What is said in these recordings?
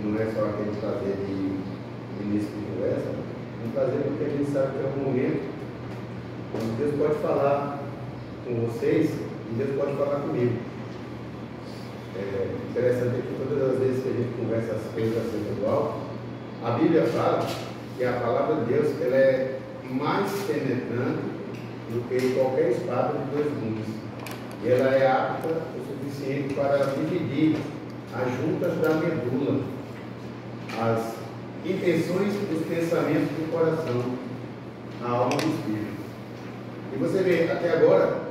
não é só aquele prazer de início de conversa, é um prazer porque a gente sabe que é um momento onde Deus pode falar com vocês e Deus pode falar comigo. É interessante que todas as vezes que a gente conversa as coisas assim igual, a Bíblia fala que a palavra de Deus ela é mais penetrante do que qualquer espada de dois gumes. E ela é apta o suficiente para dividir as juntas da medula, as intenções dos pensamentos do coração, a alma e o espírito. E você vê até agora,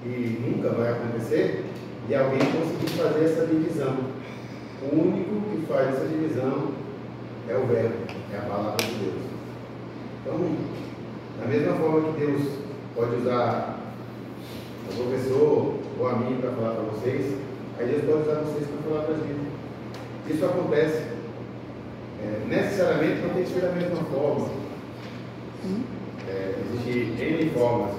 e nunca vai acontecer, de alguém conseguir fazer essa divisão. O único que faz essa divisão é o Verbo, é a palavra de Deus. Então, da mesma forma que Deus pode usar o professor ou a mim para falar para vocês, aí Deus pode usar vocês para falar para a gente. Isso acontece. Necessariamente não tem que ser da mesma forma. Existem N formas.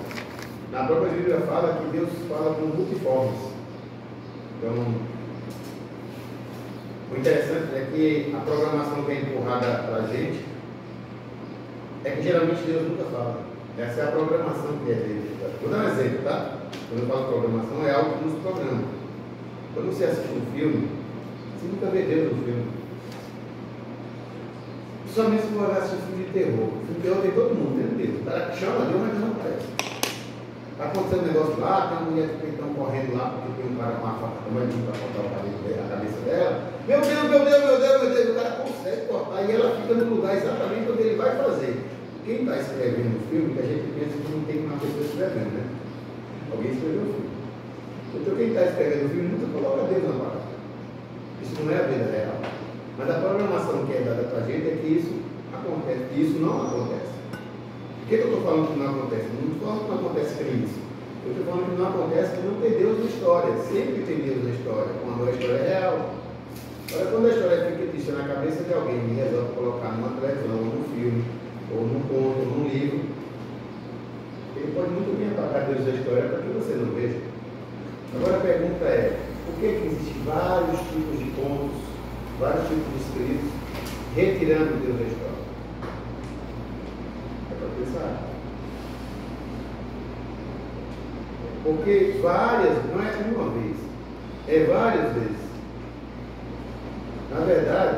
Na própria Bíblia fala que Deus fala com multiformes. Então, o interessante é que a programação que é empurrada para a gente é que geralmente Deus nunca fala. Essa é a programação que é dele. Vou dar um exemplo, tá? Quando eu falo programação, é algo que nos programa. Quando você assiste um filme, você nunca vê Deus no filme. Principalmente se for assistir um filme de terror. O filme de terror tem todo mundo, tem Deus. O cara que chama Deus, mas não aparece. Está acontecendo um negócio lá, tem uma mulher que estão correndo lá, porque tem um cara com uma faca tamanho para cortar a cabeça dela. Meu Deus, meu Deus, meu Deus, meu Deus, o cara consegue cortar e ela fica no lugar exatamente onde ele vai fazer. Quem está escrevendo o filme, que a gente pensa que não tem uma pessoa escrevendo, né? Alguém escreveu o filme. Então quem está escrevendo o filme nunca coloca Deus na parada. Isso não é a vida real. Mas a programação que é dada para a gente é que isso acontece, que isso não acontece. Por que eu estou falando que não acontece? Não estou falando que não acontece crimes. Eu estou falando que não acontece que não tem Deus na história. Sempre tem Deus na história, quando a história é real. Agora, quando a história fica triste na cabeça de alguém e resolve colocar numa televisão, ou num filme, ou num conto, ou num livro, ele pode muito bem apagar Deus da história para que você não veja. Agora a pergunta é, por que existem vários tipos de contos, vários tipos de escritos, retirando Deus da história? É para pensar. Porque várias, não é uma vez, é várias vezes. Na verdade,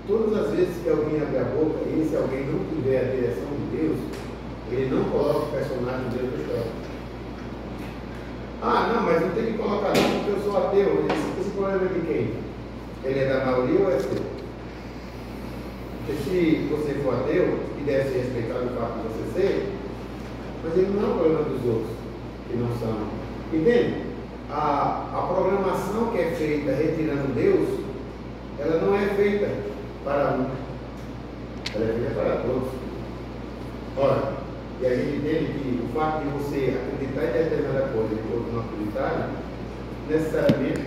todas as vezes que alguém abre a boca, e se alguém não tiver a direção de Deus, ele não coloca o personagem de Deus na história. Ah, não, mas não tem que colocar não, porque eu sou ateu. Esse problema é de quem? Ele é da maioria ou é seu? Porque se você for ateu, e deve ser respeitado o fato de você ser, mas ele não é um problema dos outros, que não são. Entende? A programação que é feita retirando Deus, ela não é feita para um, ela é feita para todos. Ora, e a gente entende que o fato de você acreditar em determinada coisa e outro não acreditar, necessariamente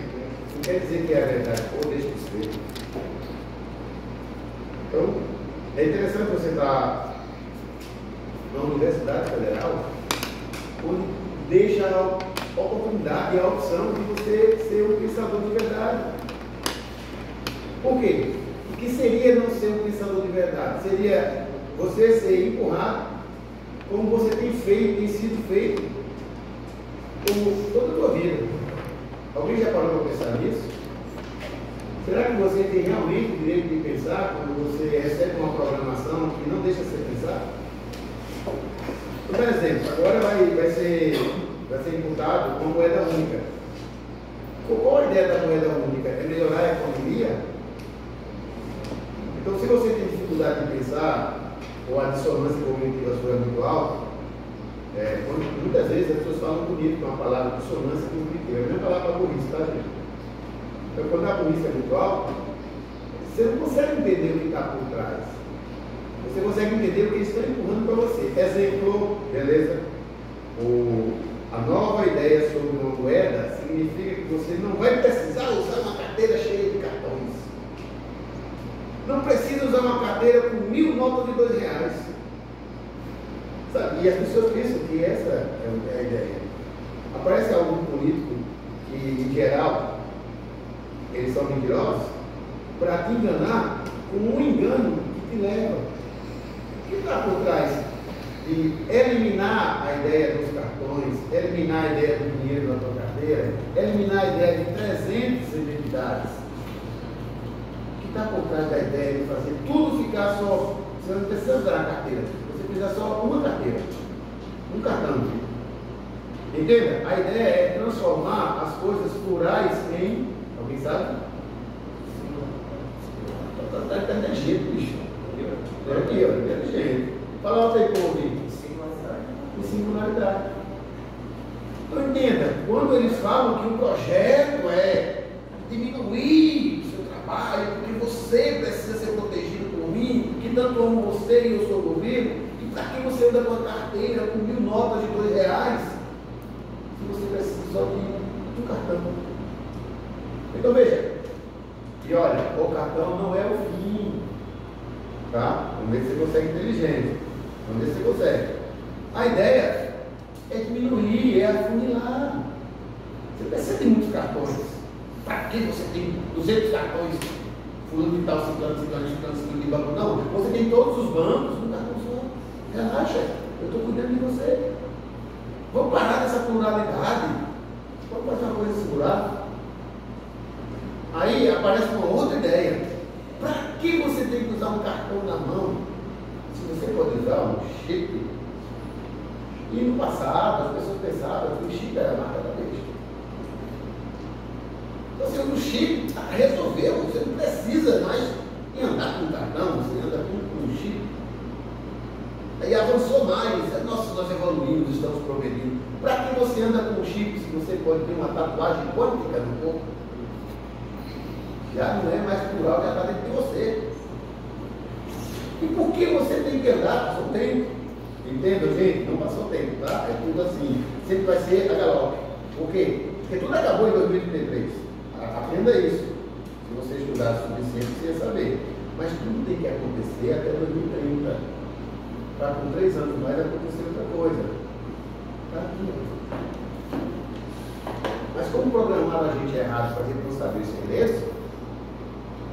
não quer dizer que é a verdade, ou deixa de ser. Então, é interessante você estar na Universidade Federal, onde deixa a oportunidade e a opção de você ser um pensador de verdade. Por quê? O que seria não ser um pensador de verdade? Seria você ser empurrado como você tem feito, tem sido feito toda a tua vida. Alguém já parou para pensar nisso? Será que você tem realmente o direito de pensar quando você recebe uma programação que não deixa você pensar? Por exemplo, agora vai ser imputado uma moeda única. Qual a ideia da moeda única? É melhorar a economia? Então, se você tem dificuldade de pensar, ou a dissonância cognitiva sua é muito alta, muitas vezes as pessoas falam bonito com a palavra dissonância cognitiva. É a mesma palavra para burrice, tá, gente? Então, quando a burrice é muito alta, você não consegue entender o que está por trás. Você consegue entender o que eles estão empurrando para você. Exemplo, beleza? A nova ideia sobre uma moeda significa que você não vai precisar usar uma carteira cheia de cartões. Não precisa usar uma carteira com 1000 notas de R$2. Sabe? E as pessoas pensam que essa é a ideia. Aparece algum político que, em geral, eles são mentirosos, para te enganar com um engano que te leva. O que está por trás de eliminar a ideia dos cartões, eliminar a ideia do dinheiro da tua carteira, eliminar a ideia de 300 identidades? O que está por trás da ideia de fazer tudo ficar só? Você não precisa usar a carteira, você precisa só uma carteira, um cartão. Entenda? A ideia é transformar as coisas plurais em, alguém sabe? Está inteligente, bicho. É aqui, ó, inteligente. Fala alto aí, povo aqui. Em singularidade. Então entenda, quando eles falam que o projeto é diminuir o seu trabalho, porque você precisa ser protegido por mim, que tanto amo você e eu sou o governo, e para que você anda com a carteira com 1000 notas de R$2, se você precisa só de um cartão. Então veja, e olha, o cartão não é o fim, tá? Vamos ver se você consegue inteligente, vamos ver se você consegue. A ideia é diminuir, é afunilar. Você precisa de muitos cartões. Para que você tem 200 cartões? Fulano de tal, ciclano de banco. Não, você tem todos os bancos no cartão só. Relaxa, eu estou cuidando de você. Vamos parar dessa pluralidade. Vamos fazer uma coisa singular. Aí aparece uma outra ideia. Para que você tem que usar um cartão na mão? Se você pode usar um chip. E no passado, as pessoas pensavam que o chip era a marca da besta. Então, assim, o chip resolveu, você não precisa mais andar com um cartão, você anda com um chip. Aí avançou mais, nós evoluímos, estamos progredindo. Para que você anda com um chip se você pode ter uma tatuagem quântica no corpo? Já não é mais plural, já está dentro de você. E por que você tem que andar? Passou tempo. Entenda, gente? Não passou tempo, tá? É tudo assim. Sempre vai ser a galope. Por quê? Porque tudo acabou em 2033. Aprenda isso. Se você estudar o suficiente, você ia saber. Mas tudo tem que acontecer até 2030. Para com 3 anos mais acontecer outra coisa. Tá aqui. Mas como programaram a gente errado para a gente não saber os segredos,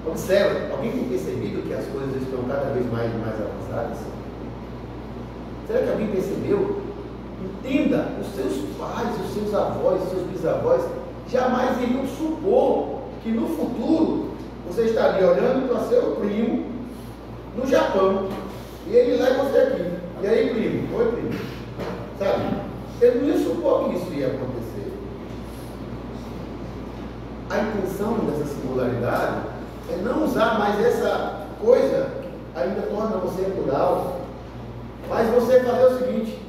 observa, alguém tem percebido que as coisas estão cada vez mais avançadas? Será que alguém percebeu? Entenda, os seus pais, os seus avós, os seus bisavós jamais iriam supor que no futuro você estaria olhando para seu primo no Japão e ele lá e você aqui. E aí, primo? Oi, primo. Sabe? Ele não ia supor que isso ia acontecer. A intenção dessa singularidade é não usar mais essa coisa que ainda torna você plural. Mas você fazer o seguinte: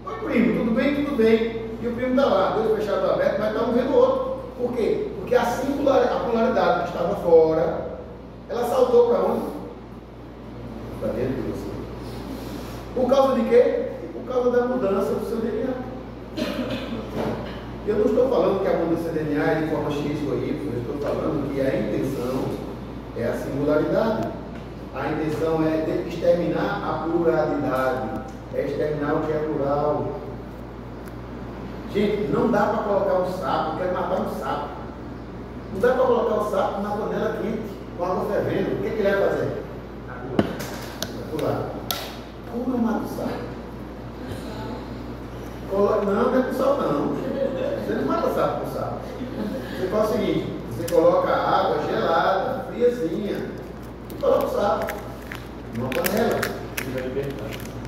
oi primo, tudo bem? Tudo bem. E o primo está lá, dois fechados abertos, mas está um vendo o outro. Por quê? Porque a polaridade que estava fora, ela saltou para onde? Para dentro de você. Por causa de quê? Por causa da mudança do seu DNA. Eu não estou falando que a mudança do DNA é de forma X ou Y, eu estou falando que a intenção é a singularidade. A intenção é exterminar a pluralidade, é exterminar o que é plural. Gente, não dá para colocar um sapo, eu quero matar um sapo. Não dá para colocar o sapo na panela quente, com água fervendo. O que ele vai fazer? Vai pular. Como eu mato o sapo? Não, não é com sal não. Você não mata sapo com sal. Você faz o seguinte: você coloca água gelada, friazinha, coloca o sapo numa panela.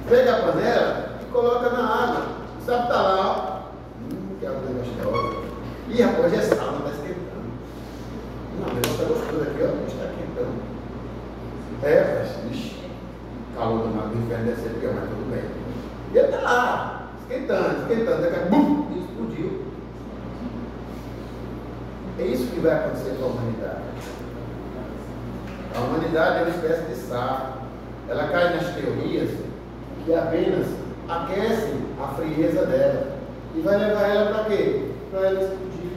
Pega a panela e coloca na água. O sapo está lá, que água gostosa. Ih, rapaz, já é sal, não está esquentando. Não, o negócio está gostoso aqui, ó, está quentando. Mas, ixi, calor do mar do inferno deve ser pior, mas tudo bem. E ele está lá, esquentando, daqui a pouco, e explodiu. É isso que vai acontecer com a humanidade. A humanidade é uma espécie de sapo. Ela cai nas teorias que apenas aquecem a frieza dela. E vai levar ela para quê? Para ela explodir.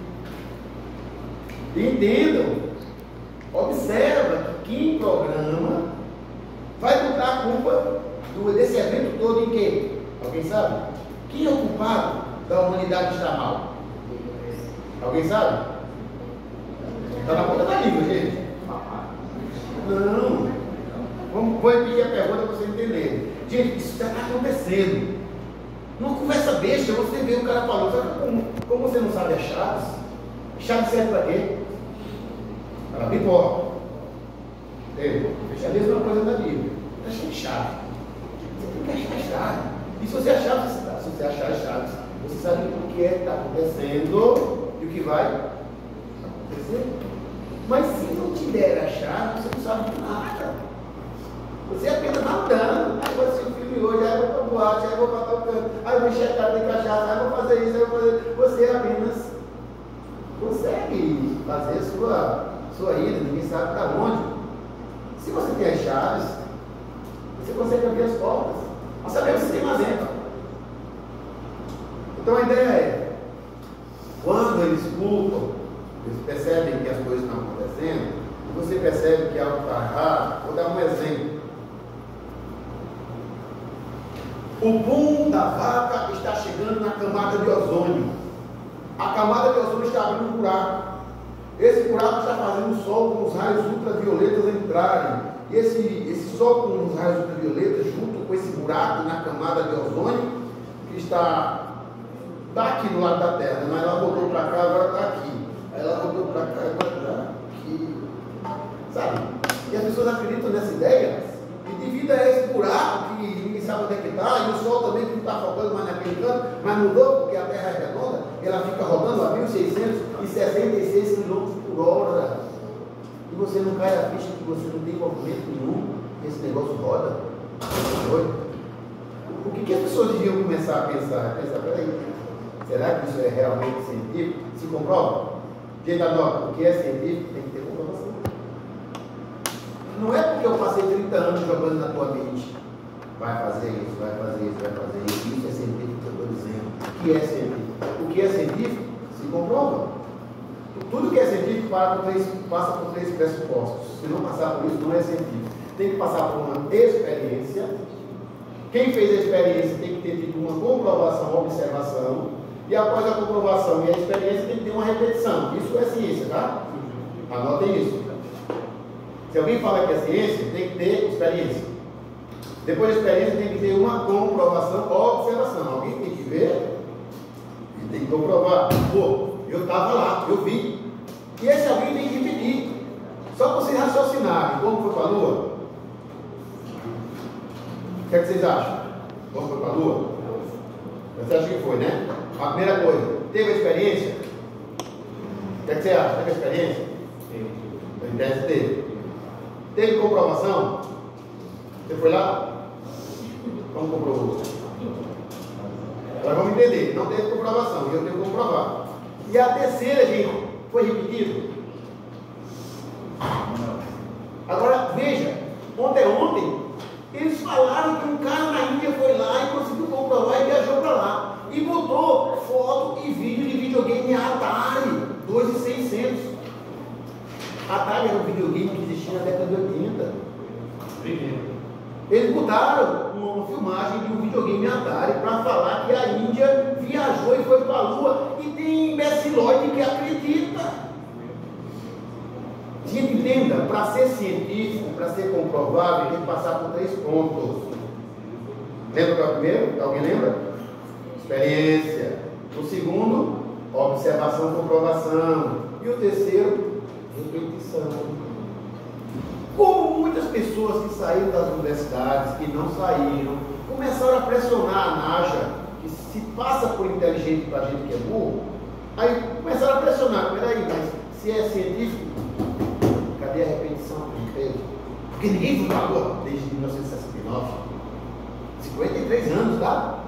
E entendam, observa que quem programa vai botar a culpa desse evento todo em quê? Alguém sabe? Quem é o culpado da humanidade estar mal? Alguém sabe? Está na ponta da língua, gente. Vou repetir a pergunta para você entender. Gente, isso já está acontecendo. Numa conversa besta, você vê o cara falando, sabe como você não sabe as chaves? Chave serve para quê? Para abrir porta. Fechadeza é uma coisa da Bíblia. Está cheio de chave. Você tem que achar a chave. E se você achar, se você achar as chaves, você sabe o que é que está acontecendo e o que vai acontecer. Mas se não te der a chave, você não sabe de nada. Você apenas está andando. Aí eu assisto o filme hoje, aí eu vou para a boate, aí eu vou para tal canto, aí eu vou enxergar de cachaça, aí eu vou fazer isso, aí eu vou fazer. Você apenas consegue fazer a sua ida, ninguém sabe para onde. Se você tem as chaves, você consegue abrir as portas. Nós sabemos que tem lá dentro. Então a ideia é, quando eles culpam, eles percebem que as coisas estão acontecendo, e você percebe que algo está errado. Vou dar um exemplo. O boom da vaca está chegando na camada de ozônio. A camada de ozônio está abrindo um buraco. Esse buraco está fazendo o Sol com os raios ultravioletas entrarem. E esse Sol com os raios ultravioletas, junto com esse buraco na camada de ozônio, que está aqui do lado da Terra, mas ela voltou para cá, agora está aqui. Aí ela voltou para cá, agora está aqui. Sabe? E as pessoas acreditam nessa ideia. E devido a esse buraco, que ninguém sabe onde é que está, e o Sol também que não está focando mais naquele canto, mas mudou porque a Terra é redonda, e ela fica rodando a 1.666 km por hora. E você não cai a ficha que você não tem movimento nenhum, e esse negócio roda. O que as pessoas deviam começar a pensar? Peraí, será que isso é realmente científico? Se comprova? Gente, anota, o que é científico tem que ter comprovação. Não é porque eu passei 30 anos jogando na tua mente. Vai fazer isso, vai fazer isso, vai fazer isso. Isso é científico que eu estou dizendo. O que é científico? O que é científico se comprova. Tudo que é científico passa por três pressupostos. Se não passar por isso, não é científico. Tem que passar por uma experiência. Quem fez a experiência tem que ter tido uma comprovação, uma observação. E após a comprovação e a experiência, tem que ter uma repetição. Isso é ciência, tá? Anotem isso. Se alguém fala que é ciência, tem que ter experiência. Depois da experiência, tem que ter uma comprovação ou observação. Alguém tem que ver e tem que comprovar. Pô, eu estava lá, eu vi. E esse alguém tem que repetir. Só para vocês raciocinarem. Como foi para a Lua? O que é que vocês acham? Como foi para a Lua? Você acha que foi, né? A primeira coisa, teve a experiência? O que é que você acha? Teve a experiência? Sim. Em tese teve. Teve comprovação? Você foi lá? Como comprovou? Agora vamos entender. Não teve comprovação, e eu tenho que comprovar. E a terceira, gente, foi repetido? Agora, veja, ontem, eles falaram que um cara na Índia foi lá e conseguiu comprovar e viajou para lá. E botou foto e vídeo de videogame Atari 2600. Atari era um videogame que existia na década de 80. Eles botaram uma filmagem de um videogame Atari para falar que a Índia viajou e foi para a Lua. E tem imbecilóide que acredita. Gente, entenda, para ser científico, para ser comprovável, tem que passar por 3 pontos. Lembra qual é o primeiro? Alguém lembra? Experiência. O segundo, observação, comprovação. E o terceiro, repetição. Como muitas pessoas que saíram das universidades, que não saíram, começaram a pressionar a Naja, que se passa por inteligente para a gente que é burro, aí começaram a pressionar. Peraí, mas se é científico, cadê a repetição que a gente fez? Porque ninguém foi para a Lua desde 1969. 53 anos, tá?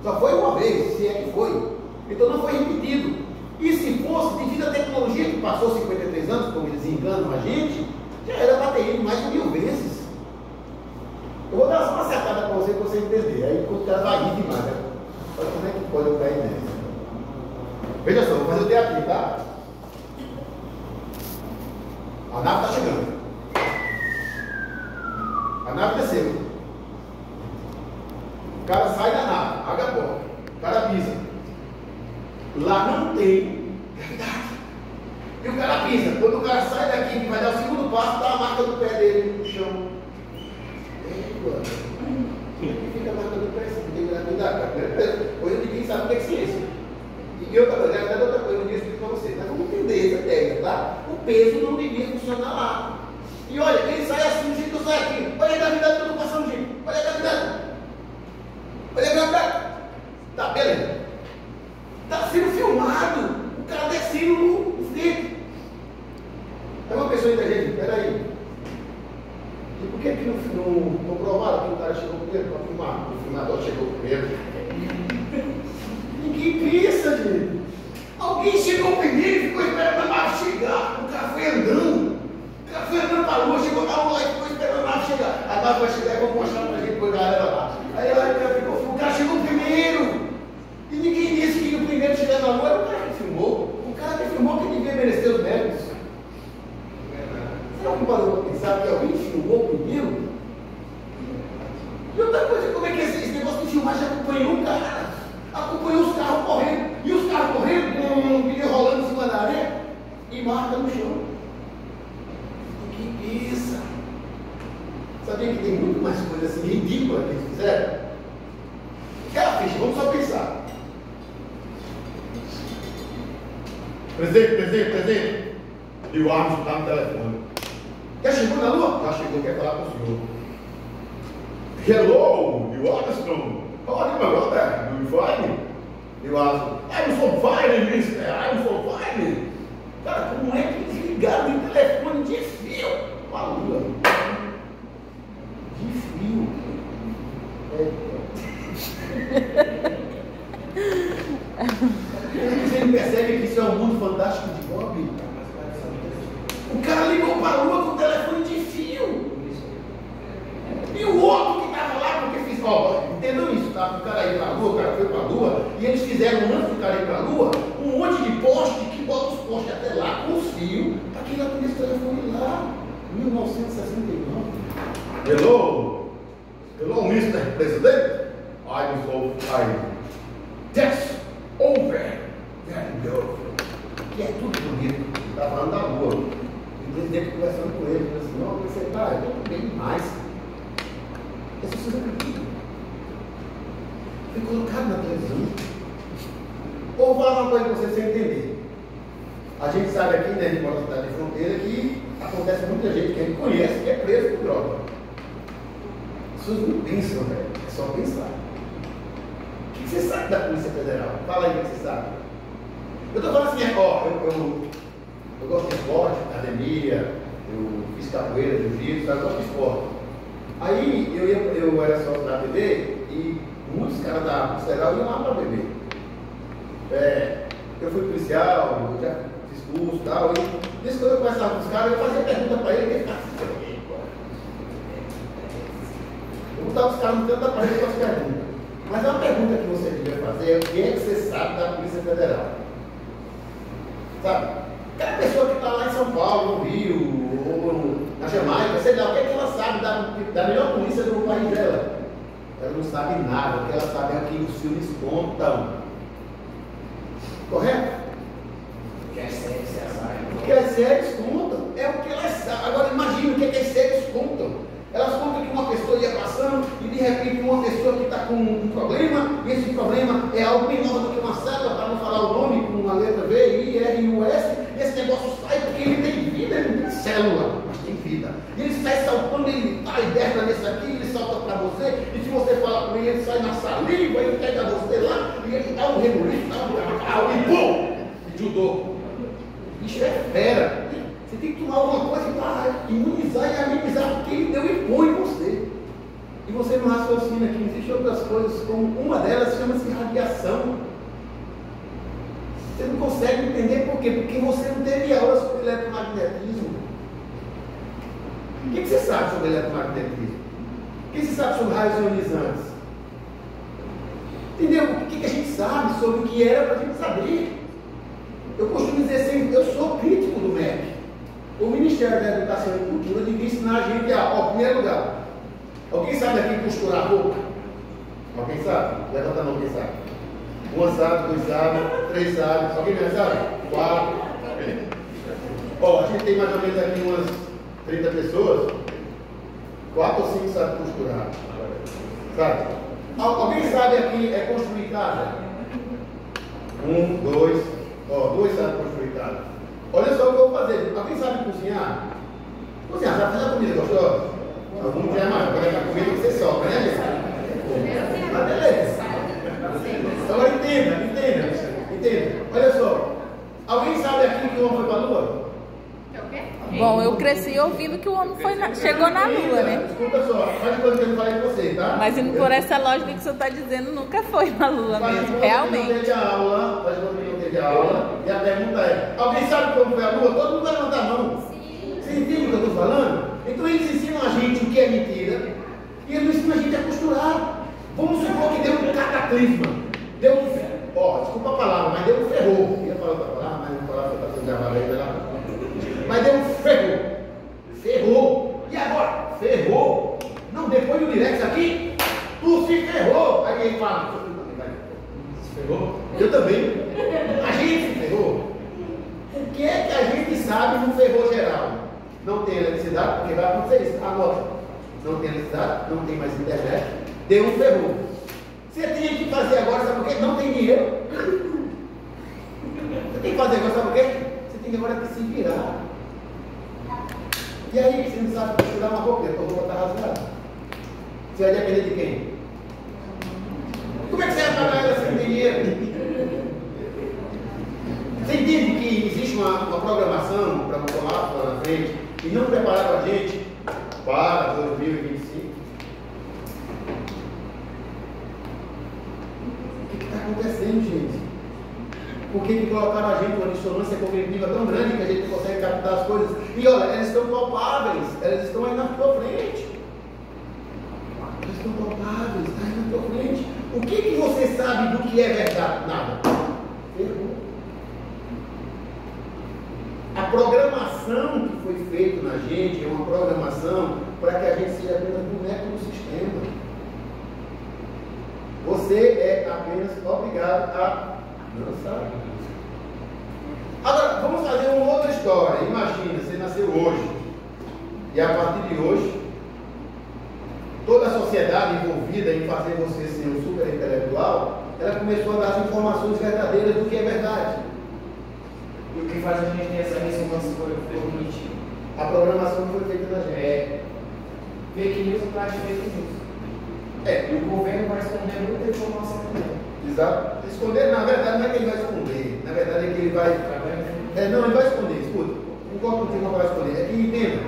Só foi uma vez, se é que foi. Então não foi repetido. E se fosse, devido à tecnologia que passou 53 anos, como eles enganam a gente, já era para ter ido mais de 1000 vezes. Eu vou dar só uma sacada para você entender. Aí o cara vai rir demais, né? Olha como é que pode eu cair nessa. Veja só, vou fazer o teatro, tá? A nave está chegando. A nave desceu. O cara sai da nave, abre a porta. O cara pisa. Lá não tem gravidade. E o cara pisa. Quando o cara sai daqui, que vai dar o segundo passo, dá a marca do pé dele no chão. cara, o peso não devia funcionar lá. E olha, ele sai assim, do jeito que eu saio aqui. Olha a gravidade que eu estou passando, gente. Olha a gravidade. Olha a gravidade. Tá, beleza. Está sendo filmado. O cara descendo no filtro. Aí uma pessoa inteligente, peraí. E por que não provaram que o cara chegou primeiro para filmar? O filmador chegou primeiro. Ninguém pensa, gente. Alguém chegou primeiro e ficou esperando a nave chegar. O cara foi andando. O cara foi andando para a lua, chegou na lua e ficou esperando a nave chegar. A nave vai chegar e vou mostrar para a gente, para a galera lá. Aí o cara chegou primeiro. E ninguém disse que o primeiro chegar na lua era o cara que filmou. O cara que filmou que devia merecer os méritos. Você não parou para pensar que alguém filmou primeiro? E outra coisa, como é que esse negócio de filmagem acompanhou o cara? Acompanhou os carros correndo. E os carros correndo com um pneu rolando em cima da areia e marca no chão. Que isso? Sabia que tem muito mais coisa assim ridícula que eles fizeram? O que ela fez? Vamos só pensar. Presidente. E o Armstrong está no telefone. Já chegou na lua? Já chegou, quer falar com o senhor. Hello, you Armstrong. How are you, my brother? Do you fine? You Armstrong. I'm so fine, mister. I'm so fine. Cara, como é que eles ligaram o telefone de fio para a lua? De fio. Ele percebe que isso é um mundo fantástico de Bob. O cara ligou para a lua com o telefone de fio. E o outro que estava lá, porque fiz, entendam isso, tá? O cara ia para a lua, o cara foi para a lua, e eles fizeram, antes do cara ir para a lua, um monte de poste que bota os postes até lá com os fios, para que ele atendesse o telefone lá, 1969. Hello, Mr. President. I'm so fine. That's over. There you go. Que é tudo bonito. Ele está falando da lua. E o presidente conversando com ele, falou assim, não, você está, eu estou bem demais. As pessoas acreditam. Foi colocado na televisão. Ou vou falar uma coisa para você sem entender. A gente sabe aqui, né, de uma cidade de fronteira, que acontece muita gente que a gente conhece que é preso por droga. As pessoas não pensam, velho. É só pensar. O que você sabe da Polícia Federal? Fala aí o que você sabe. Eu estou falando assim, eu gosto de esporte, academia, eu fiz capoeira, jiu-jitsu, eu gosto de esporte. Aí eu era sócio da TV e muitos caras da Polícia Federal iam lá para beber. Eu fui policial, eu já fiz curso e tal, e desde quando eu conversava com os caras, eu fazia pergunta para ele, ele ficava assim, eu botava os caras no canto da parede com as perguntas. Mas é uma pergunta que você devia fazer, o que é que você sabe da Polícia Federal? Sabe? Aquela pessoa que está lá em São Paulo, no Rio, ou na Jamaica, sei lá, o que é que ela sabe da melhor polícia do país dela? Ela não sabe nada, o que ela sabe é o que os filmes contam. Correto? O que as séries sabem. O que as séries contam é o que elas sabem. Agora imagine o que as séries contam. Elas contam que uma pessoa ia passando e de repente uma pessoa que está com um problema, e esse problema é algo menor do que uma célula, para não falar o nome com a letra V, I, R, U, S, e esse negócio sai porque ele tem vida, ele não tem célula, mas tem vida. E ele sai saltando, ele está liberta nesse aqui, ele salta para você, e se você falar com ele, ele sai na saliva, ele pega você lá, e ele dá um rebuliço, dá um carro, e pum! Judô. Isso é fera. Você tem que tomar alguma coisa para imunizar e amenizar porque ele deu impõe em você. E você não raciocina que existem outras coisas, como uma delas chama-se radiação. Você não consegue entender por quê? Porque você não teve aula sobre eletromagnetismo. O que você sabe sobre eletromagnetismo? O que você sabe sobre raios ionizantes? Entendeu? O que a gente sabe sobre o que era para a gente saber? Eu costumo dizer assim, eu sou crítico do MEC. O Ministério da Educação e Cultura devia ensinar a gente em primeiro lugar. Alguém sabe aqui costurar roupa? Alguém sabe? Levanta a mão, quem sabe? Uma sabe, dois sabe, três sabe. Alguém mais sabe? Quatro. A gente tem mais ou menos aqui umas 30 pessoas. 4 ou 5 sabem costurar. Sabe? Alguém sabe aqui construir casa? 1, 2. 2 sabem construir casa. Olha só o que eu vou fazer. Alguém sabe cozinhar? Cozinhar, sabe fazer comida gostosa? Algum dia é maior, quando é a comida que você sobra, né, gente? Mas beleza. Agora entenda. Olha só. Alguém sabe aqui que o homem foi para a Lua? Bom, eu cresci ouvindo que o homem chegou na Lua, né? Escuta só, faz de coisa que eu não falei com você, tá? Mas indo por essa lógica que o senhor está dizendo, nunca foi na Lua mesmo, realmente. Faz de conta que não teve aula, e a pergunta é, alguém sabe como foi a Lua? Todo mundo vai levantar a mão. Você entende o que eu estou falando? Então eles ensinam a gente o que é mentira, e eles ensinam a gente a costurar. Vamos supor que deu um cataclisma, desculpa a palavra, mas deu um ferrou. Eu ia falar outra palavra, mas não palavra está sendo gravada aí, vai lá. Mas deu um ferrou. E agora? Ferrou. Não, depois do direct aqui, tu se ferrou. Aí ele fala, se ferrou? Eu também. A gente se ferrou. O que é que a gente sabe no ferrou geral? Não tem eletricidade, porque vai acontecer isso. Agora, não tem eletricidade, não tem mais internet, deu um ferrou. Você tem que fazer agora, sabe por quê? Não tem dinheiro. Você tem que fazer agora, sabe por quê? Você tem que agora que se virar. E aí, você não sabe costurar uma roupa, a tua roupa está rasgada. Você vai depender de quem? Como é que você vai pagar ela sem dinheiro? Você entende que existe uma programação para um colapso lá na frente e não prepararam a gente para 2025? O que está acontecendo, gente? Por que colocaram a gente numa dissonância cognitiva tão grande que a gente não consegue captar as coisas? E olha, elas estão palpáveis, elas estão aí na tua frente. Elas estão palpáveis, está aí na tua frente. O que você sabe do que é verdade? Nada. Errou. A programação que foi feita na gente é uma programação para que a gente seja apenas boneco do sistema. Você é apenas obrigado a dançar. Agora, vamos fazer uma outra história. Imagina, você nasceu hoje. E a partir de hoje, toda a sociedade envolvida em fazer você ser um super intelectual, ela começou a dar as informações verdadeiras do que é verdade. E o que faz a gente ter essa ressonância cognitiva? A programação foi feita na gente. Fake news atrás de fake news. E o governo vai esconder muita informação também. Exato. Esconder, na verdade, não é que ele vai esconder. Na verdade, é que ele vai. Não, ele vai esconder. Escuta, não concordo que não vai esconder. É que entenda.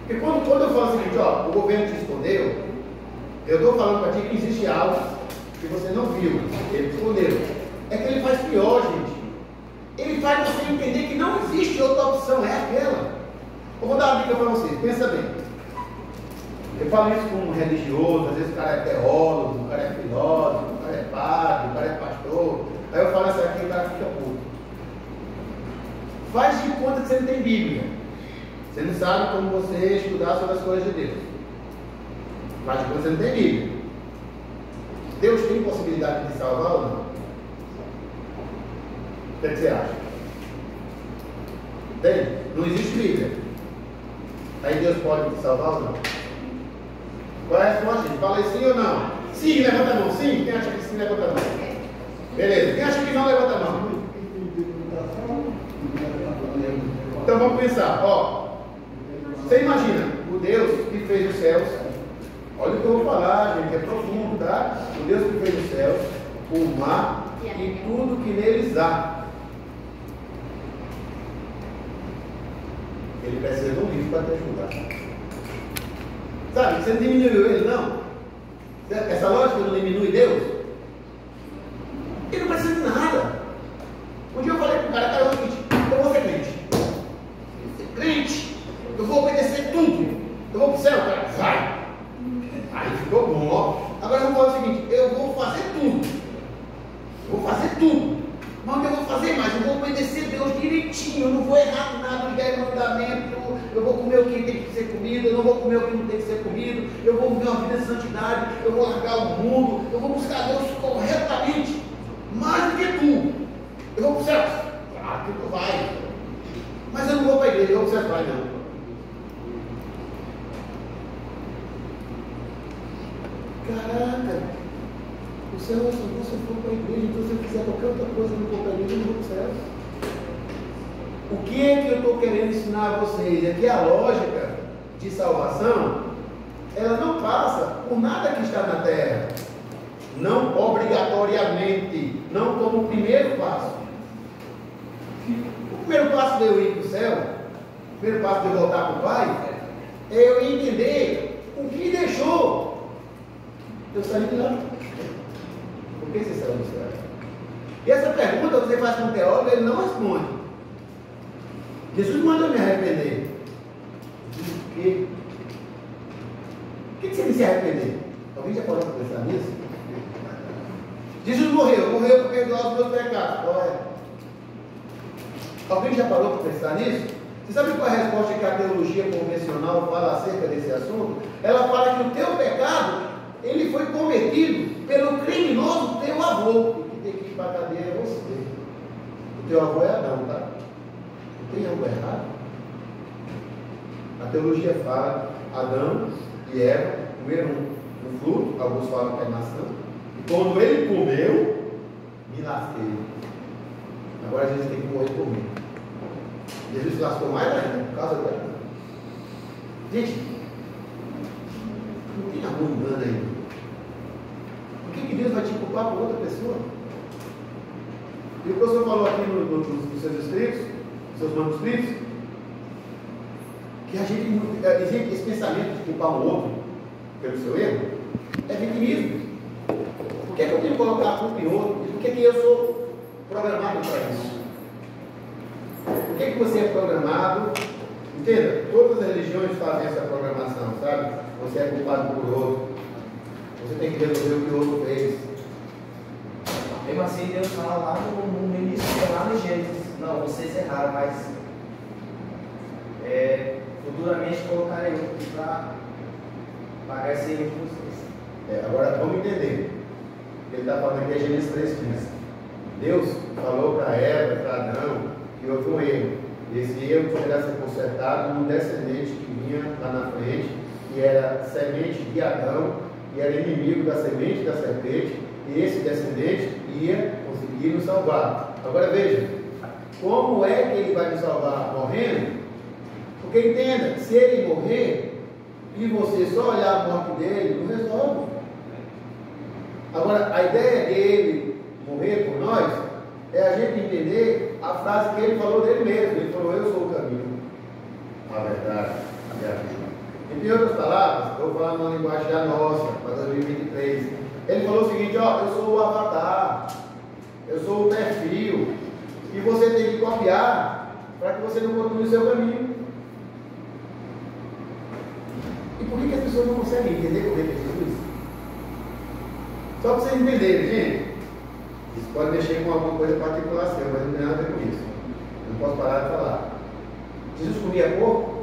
Porque quando eu falo o seguinte, o governo te escondeu, eu estou falando para ti que existe algo que você não viu. Ele te escondeu. É que ele faz pior, gente. Ele faz você entender que não existe outra opção, é aquela. Eu vou dar uma dica para vocês, pensa bem. Eu falo isso com um religioso, às vezes o cara é teólogo, o cara é filósofo, o cara é padre, o cara é pastor. Aí eu falo assim, aqui o cara fica puto. Faz de conta que você não tem Bíblia. Você não sabe como você estudar sobre as coisas de Deus. Faz de conta que você não tem Bíblia. Deus tem possibilidade de salvar ou não? O que é que você acha? Tem? Não existe Bíblia. Aí Deus pode te salvar ou não? Qual é a resposta, gente? Fala aí sim ou não? Sim, levanta a mão. Sim? Quem acha que sim, levanta a mão. Beleza. Quem acha que não, levanta a mão. Então vamos pensar. Você imagina o Deus que fez os céus. Olha o que eu vou falar, gente. É profundo, tá? O Deus que fez os céus, o mar e tudo que neles há. Ele precisa de um livro para te ajudar. Sabe, você não diminuiu ele, não? Essa lógica não diminui Deus? Ele não precisa de nada. Um dia eu falei para o cara, é o seguinte, eu vou ser crente. Eu vou obedecer tudo. Eu vou para o céu, cara, vai. Aí ficou bom, ó. Agora eu vou falar o seguinte, eu vou fazer tudo. Eu vou fazer tudo. Mas eu vou fazer mais, eu vou obedecer Deus direitinho, eu não vou errar nada, ligar em mandamento, eu vou comer o que tem que ser comido, eu não vou comer o que não tem que ser comido, eu vou viver uma vida de santidade, eu vou largar o mundo, eu vou buscar Deus corretamente, mais do que tu. Eu vou para o céu. Ah, que tu vai. Mas eu não vou para a igreja, eu vou para o céu, vai não. Caraca. O céu é só você for para a igreja, então se eu quiser qualquer outra coisa, não for para a igreja, eu não vou para o céu. O que é que eu estou querendo ensinar a vocês? É que a lógica de salvação, ela não passa por nada que está na terra. Não obrigatoriamente, não como o primeiro passo. O primeiro passo de eu ir para o céu, o primeiro passo de eu voltar para o Pai, é eu entender o que deixou eu sair de lá. Por que você saiu do céu? E essa pergunta você faz com um teólogo, ele não responde. Jesus manda me arrepender. Por quê? Por que você me se arrepender? Alguém já parou para pensar nisso? Jesus morreu para perdoar os meus pecados. Qual é? Alguém já parou para pensar nisso? Você sabe qual é a resposta que a teologia convencional fala acerca desse assunto? Ela fala que o teu pecado, ele foi cometido pelo criminoso teu avô. O que tem que ir para a cadeia é você. O teu avô é Adão, tá? Não tem algo errado? A teologia fala, Adão e Eva comeram um fruto, alguns falam que é maçã, e quando ele comeu, me lasquei. Agora a gente tem que morrer por mim. Jesus se lascou mais ainda, por causa dela. Gente, não tem amor humano ainda. Por que Deus vai te culpar por outra pessoa? E o professor falou aqui nos seus escritos, nos seus manuscritos, que a gente, esse pensamento de culpar o outro pelo seu erro, é vitimismo. Por que eu tenho que colocar a culpa em outro? E por que eu sou programado para isso? Por que você é programado? Entenda, todas as religiões fazem essa programação, sabe? Você é culpado por outro. Você tem que resolver o que o outro fez. Mesmo assim, Deus fala lá no início, lá no Gênesis. Não, vocês erraram, mas futuramente colocarei outro para pagar esse erro de vocês. Agora, vamos entender. Ele está falando aqui em Gênesis 3:15. Deus falou para Eva, para Adão, que houve um erro. E esse erro poderá ser consertado num descendente que vinha lá na frente, que era semente de Adão, que era inimigo da semente da serpente, e esse descendente ia conseguir nos salvar. Agora veja, como é que ele vai nos salvar? Morrendo? Porque entenda, se ele morrer e você só olhar a morte dele, não resolve. Agora, a ideia dele morrer por nós é a gente entender a frase que ele falou dele mesmo. Ele falou, eu sou o caminho, a verdade e a vida. Em outras palavras, eu vou falar numa linguagem da nossa, para 2023. Ele falou o seguinte, ó, eu sou o avatar, eu sou o perfil, e você tem que copiar para que você não continue o seu caminho. E por que as pessoas não conseguem entender como é que é Jesus? Só para vocês entenderem, gente. Isso pode mexer com alguma coisa particular seu, mas não tem nada a ver com isso. Eu não posso parar de falar. Jesus comia porco?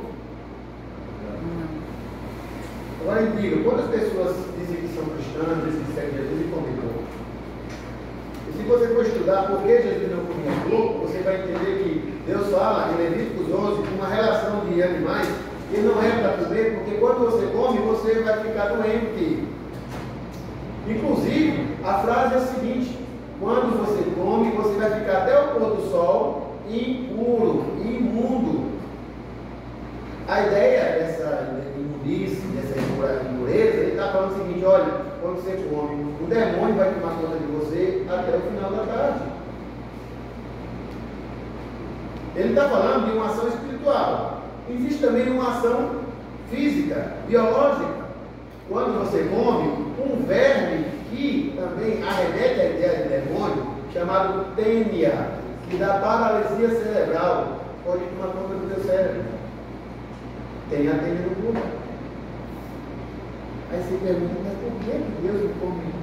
Agora diga, quantas pessoas dizem que são cristãs, dizem que seguem Jesus e comem porco? E se você for estudar por que Jesus não comia porco, você vai entender que Deus fala em Levíticos 11 com uma relação de animais que não é para comer, porque quando você come, você vai ficar doente. Inclusive, a frase é a seguinte: quando você come, você vai ficar até o pôr do sol impuro, imundo. A ideia dessa imundice, dessa impureza, ele está falando o seguinte: olha, quando você come, o demônio vai tomar conta de você até o final da tarde. Ele está falando de uma ação espiritual. Existe também uma ação física, biológica. Quando você come, um verme que também arremete a ideia de demônio, chamado tênia, que dá paralisia cerebral, pode tomar conta do teu cérebro. Tem a tênia no corpo. Aí você pergunta, mas por que Deus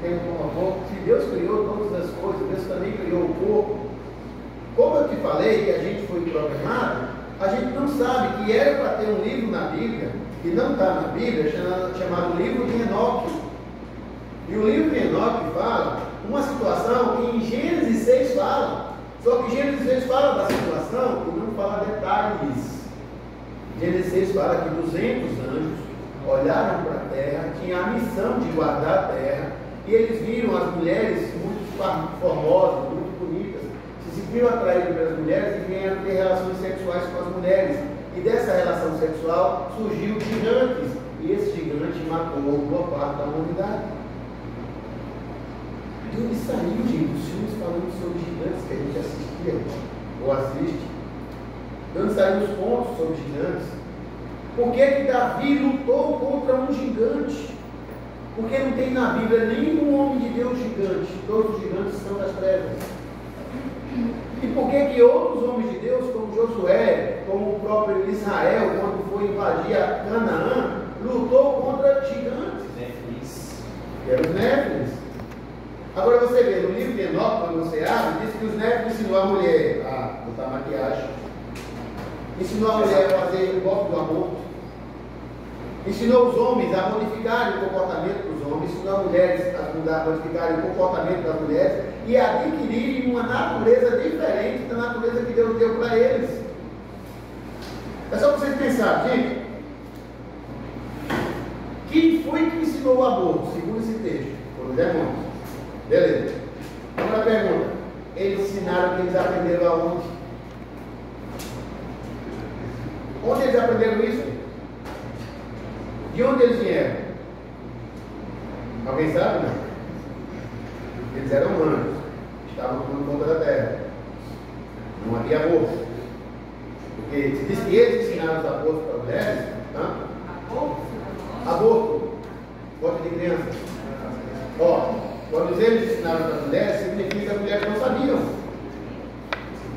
tem como avó? Se Deus criou todas as coisas, Deus também criou o corpo. Como eu te falei que a gente foi programado, a gente não sabe que era para ter um livro na Bíblia, que não está na Bíblia, chamado livro de Enoque. E o livro de Enoque fala uma situação que em Gênesis 6 fala. Só que Gênesis 6 fala da situação e não fala detalhes. Gênesis 6 fala que 200 anjos olharam para a terra, tinham a missão de guardar a terra, e eles viram as mulheres muito formosas, muito bonitas, se viu atraído pelas mulheres e vieram ter relações sexuais com as mulheres. E dessa relação sexual surgiu gigantes. E esse gigante matou boa parte da humanidade. De onde saiu, gente, os filmes falando sobre gigantes que a gente assistia ou assiste? De onde saíram os pontos sobre gigantes? Por que que Davi lutou contra um gigante? Porque não tem na Bíblia nenhum homem de Deus gigante. Todos os gigantes são das trevas. E por que que outros homens de Deus, como Josué, como o próprio Israel, quando foi invadir a Canaã, lutou contra gigantes? Que eram os Néfilis. Agora você vê, no livro de Enoque, quando você abre, diz que os Néfilis ensinou a mulher a botar maquiagem, ensinou a mulher a fazer o golpe do aborto, ensinou os homens a modificarem o comportamento dos homens, ensinou as mulheres a modificarem o comportamento das mulheres e a adquirirem uma natureza diferente da natureza que Deus deu para eles. É só para vocês pensarem, gente. Quem foi que ensinou o aborto, segundo esse texto? Foram os demônios. Beleza. Agora pergunta: eles ensinaram que eles aprenderam aonde? Onde eles aprenderam isso? De onde eles vieram? Alguém sabe, não? Eles eram humanos, estavam tomando conta da terra, não havia aborto. Porque se diz que eles ensinaram os abortos para mulheres, aborto, morte de criança. Ó, quando eles ensinaram para mulheres, significa que as mulheres não sabiam.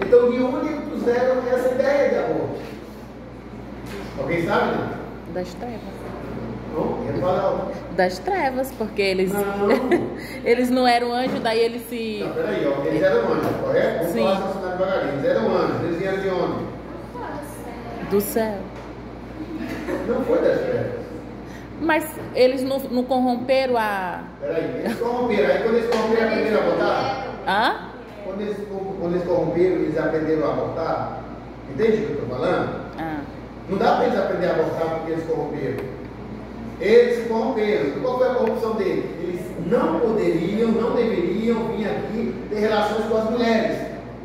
Então, de onde puseram essa ideia de aborto? Alguém sabe, não? Das trevas. Das trevas, porque eles eles não eram anjos, daí eles se... Não, peraí, ó, eles eram anjos, correto? Vamos Sim. falar essa devagarinho. Eles eram anjos, eles vieram de onde? Do céu. Não foi das trevas. Mas eles não corromperam a... Peraí, eles corromperam, aí quando eles corromperam, aprenderam a abortar? Hã? Quando eles corromperam, eles aprenderam a abortar? Entende o que eu estou falando? Não dá para eles aprenderem a abortar porque eles corromperam. Eles se corromperam. E qual foi a corrupção deles? Eles não poderiam, não deveriam vir aqui ter relações com as mulheres.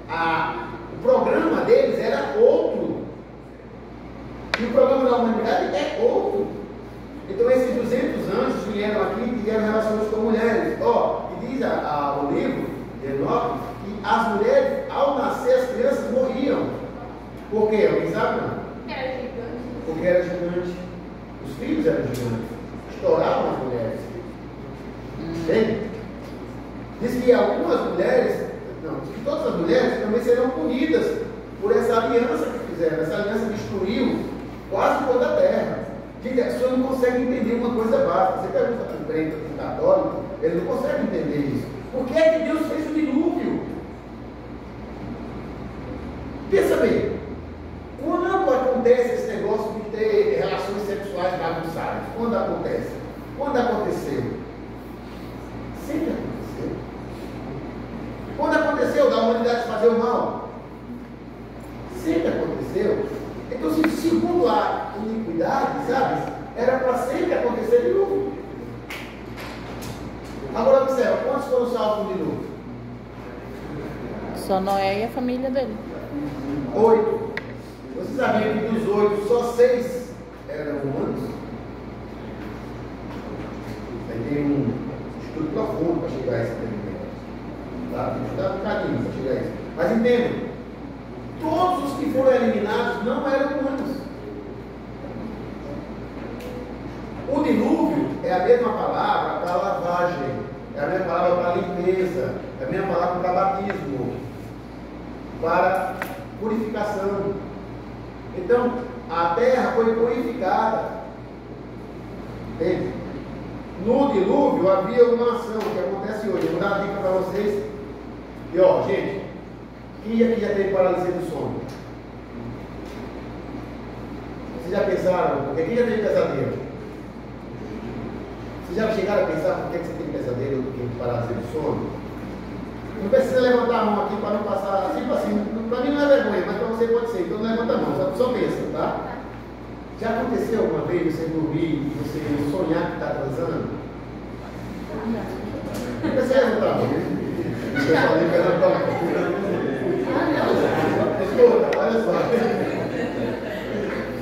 O programa deles era outro. E o programa da humanidade é outro. Então esses 200 anjos vieram aqui e tiveram relações com mulheres. E diz o livro de Enoque que as mulheres, ao nascer, as crianças morriam. Por quê? Alguém sabe? Não? Porque era gigante. Os filhos eram gigantes. Estouravam as mulheres. Entende? Diz que algumas mulheres, diz que todas as mulheres também serão punidas por essa aliança que fizeram. Essa aliança destruiu quase toda a terra. Gente, as pessoas não conseguem entender uma coisa básica. Você pergunta para o crente, para o católico, eles não conseguem entender isso. Por que é que Deus fez o dilúvio? Pensa bem. Quando acontece esse negócio de ter relações sexuais bagunçadas? Quando acontece? Quando aconteceu? Sempre aconteceu. Quando aconteceu da humanidade fazer o mal? Sempre aconteceu. Então, segundo a iniquidade, sabe? Era para sempre acontecer de novo. Agora observa, quantos foram salvos de novo? Só Noé e a família dele. 8. Você sabia que dos 8, só 6 eram humanos? Aí tem um estudo profundo para chegar a esse entendimento. Tá? Tem que estudar um bocadinho para chegar a isso. Mas entenda, todos os que foram eliminados não eram humanos. O dilúvio é a mesma palavra para lavagem, é a mesma palavra para limpeza, é a mesma palavra para batismo, para purificação. Então, a terra foi purificada. Entende? No dilúvio havia uma ação que acontece hoje. Eu vou dar uma dica para vocês. E gente, quem aqui já teve paralisia do sono? Vocês já pensaram? Porque quem já teve pesadelo? Vocês já chegaram a pensar por que você tem pesadelo do que paralisia do sono? Não precisa levantar a mão aqui para não passar assim, para mim não é vergonha, mas para você pode ser. Então não levanta a mão, só pensa, tá? Já aconteceu alguma vez você dormir e você sonhar que está transando? Não precisa levantar a mão. Eu falei que era só.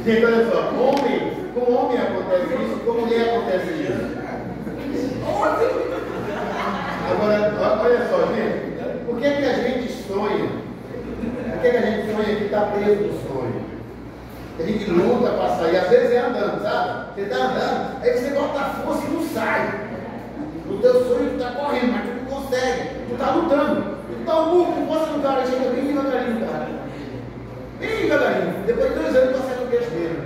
Gente, olha só. Com homem acontece isso, com mulher acontece isso. Agora, olha só, gente. Por que a gente sonha? Por que a gente sonha que está preso no sonho? A gente luta para sair, às vezes é andando, sabe? Você está andando, aí você bota a força e não sai. No teu sonho tu está correndo, mas tu não consegue. Tu está lutando. Tu está um burro com força no cara, chega bem devagarinho, cara. Bem devagarinho. Depois de 2 anos tu acerta o queixo dele.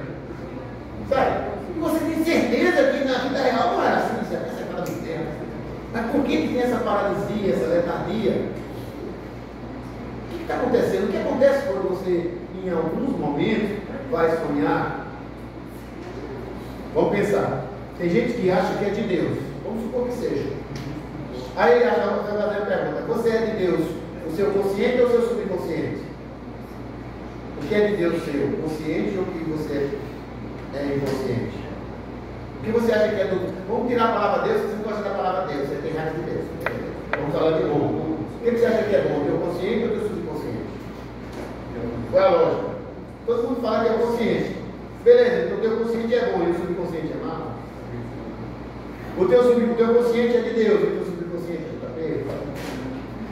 Sabe? E você tem certeza que na vida real não era assim, você até separado do tempo. Mas por que tem essa paralisia, essa letargia? O que está acontecendo? O que acontece quando você, em alguns momentos, vai sonhar? Vamos pensar. Tem gente que acha que é de Deus. Vamos supor que seja. Aí ele vai fazer a pergunta: você é de Deus o seu consciente ou o seu subconsciente? O que é de Deus seu? Consciente ou o que você é inconsciente? O que você acha que é do... Vamos tirar a palavra Deus, você não gosta da palavra Deus, você tem raiva de Deus. Vamos falar de bom. O que você acha que é bom? O teu consciente ou o teu subconsciente? Qual é a lógica? Todo mundo fala que é consciente. Beleza, então o teu consciente é bom e o subconsciente é mau? O teu consciente é de Deus, o teu subconsciente é de tapete.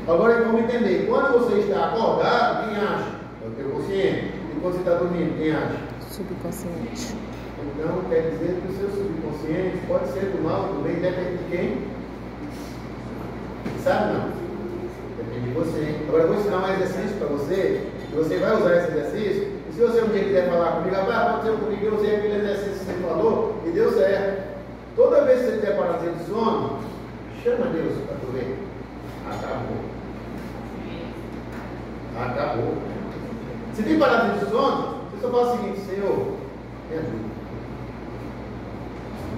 Agora vamos entender. Quando você está acordado, quem acha? É o teu consciente. E quando você está dormindo, quem acha? Subconsciente. Então quer dizer que o seu subconsciente pode ser do mal, do bem, depende de quem? Sabe não? Depende de você. Agora eu vou ensinar um exercício para você. E você vai usar esse exercício. E se você um dia quiser falar comigo, aconteceu comigo, eu usei aquele exercício que você falou e deu certo. Toda vez que você tiver paralisia de sono, chama Deus para tu ver. Acabou. Se tem paralisia de sono, você só fala o seguinte: Senhor, me ajuda.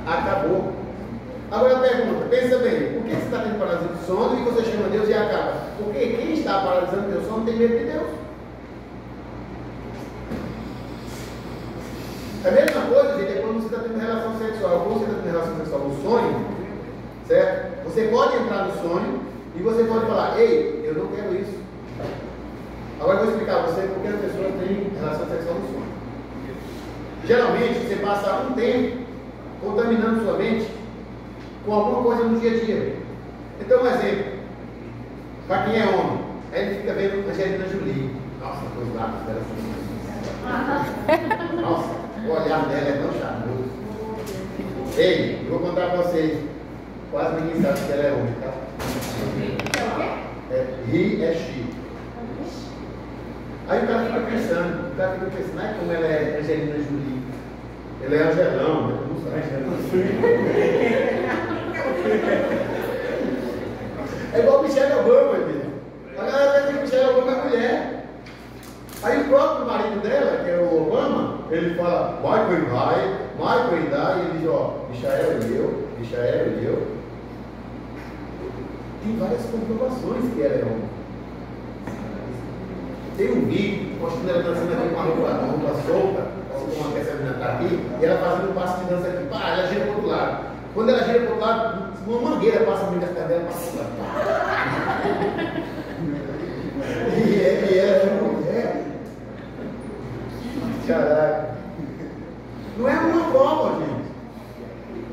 Acabou. Agora a pergunta, pensa bem, por que você está tendo paralisia de sono e você chama Deus e acaba? Porque quem está paralisando o teu sono tem medo de Deus. A mesma coisa, gente, é quando você está tendo relação sexual. Quando você está tendo relação sexual no sonho, certo? Você pode entrar no sonho e você pode falar: ei, eu não quero isso. Agora eu vou explicar a você porque as pessoas têm relação sexual no sonho. Geralmente você passa um tempo contaminando sua mente com alguma coisa no dia a dia. Então, um exemplo, para quem é homem, aí ele fica vendo Angelina Jolie. Nossa, os lábios dela são... Nossa, o olhar dela é tão charmoso. Ei, eu vou contar para vocês, quase ninguém sabe que ela é homem, tá? He é she. Aí o cara fica pensando, ai, como ela é Angelina Jolie. Ele é Angelão, né? Não sabe. É igual Michelle Obama, filho. A galera pensa que Michelle Obama é mulher. Aí o próprio marido dela, que é o Obama, ele fala, Michael e ele diz, ó, Michael e eu. Tem várias comprovações que ela é homem. Tem um vídeo mostrando ela dançando aqui com a roupa solta. Como essa menina está aqui, e ela fazendo um passo de dança aqui, pá, ela gira para o outro lado. Quando ela gira para o outro lado, uma mangueira passa no meio das pernas dela, passa lá. E ela é uma mulher. Caraca. Não é uma prova, gente.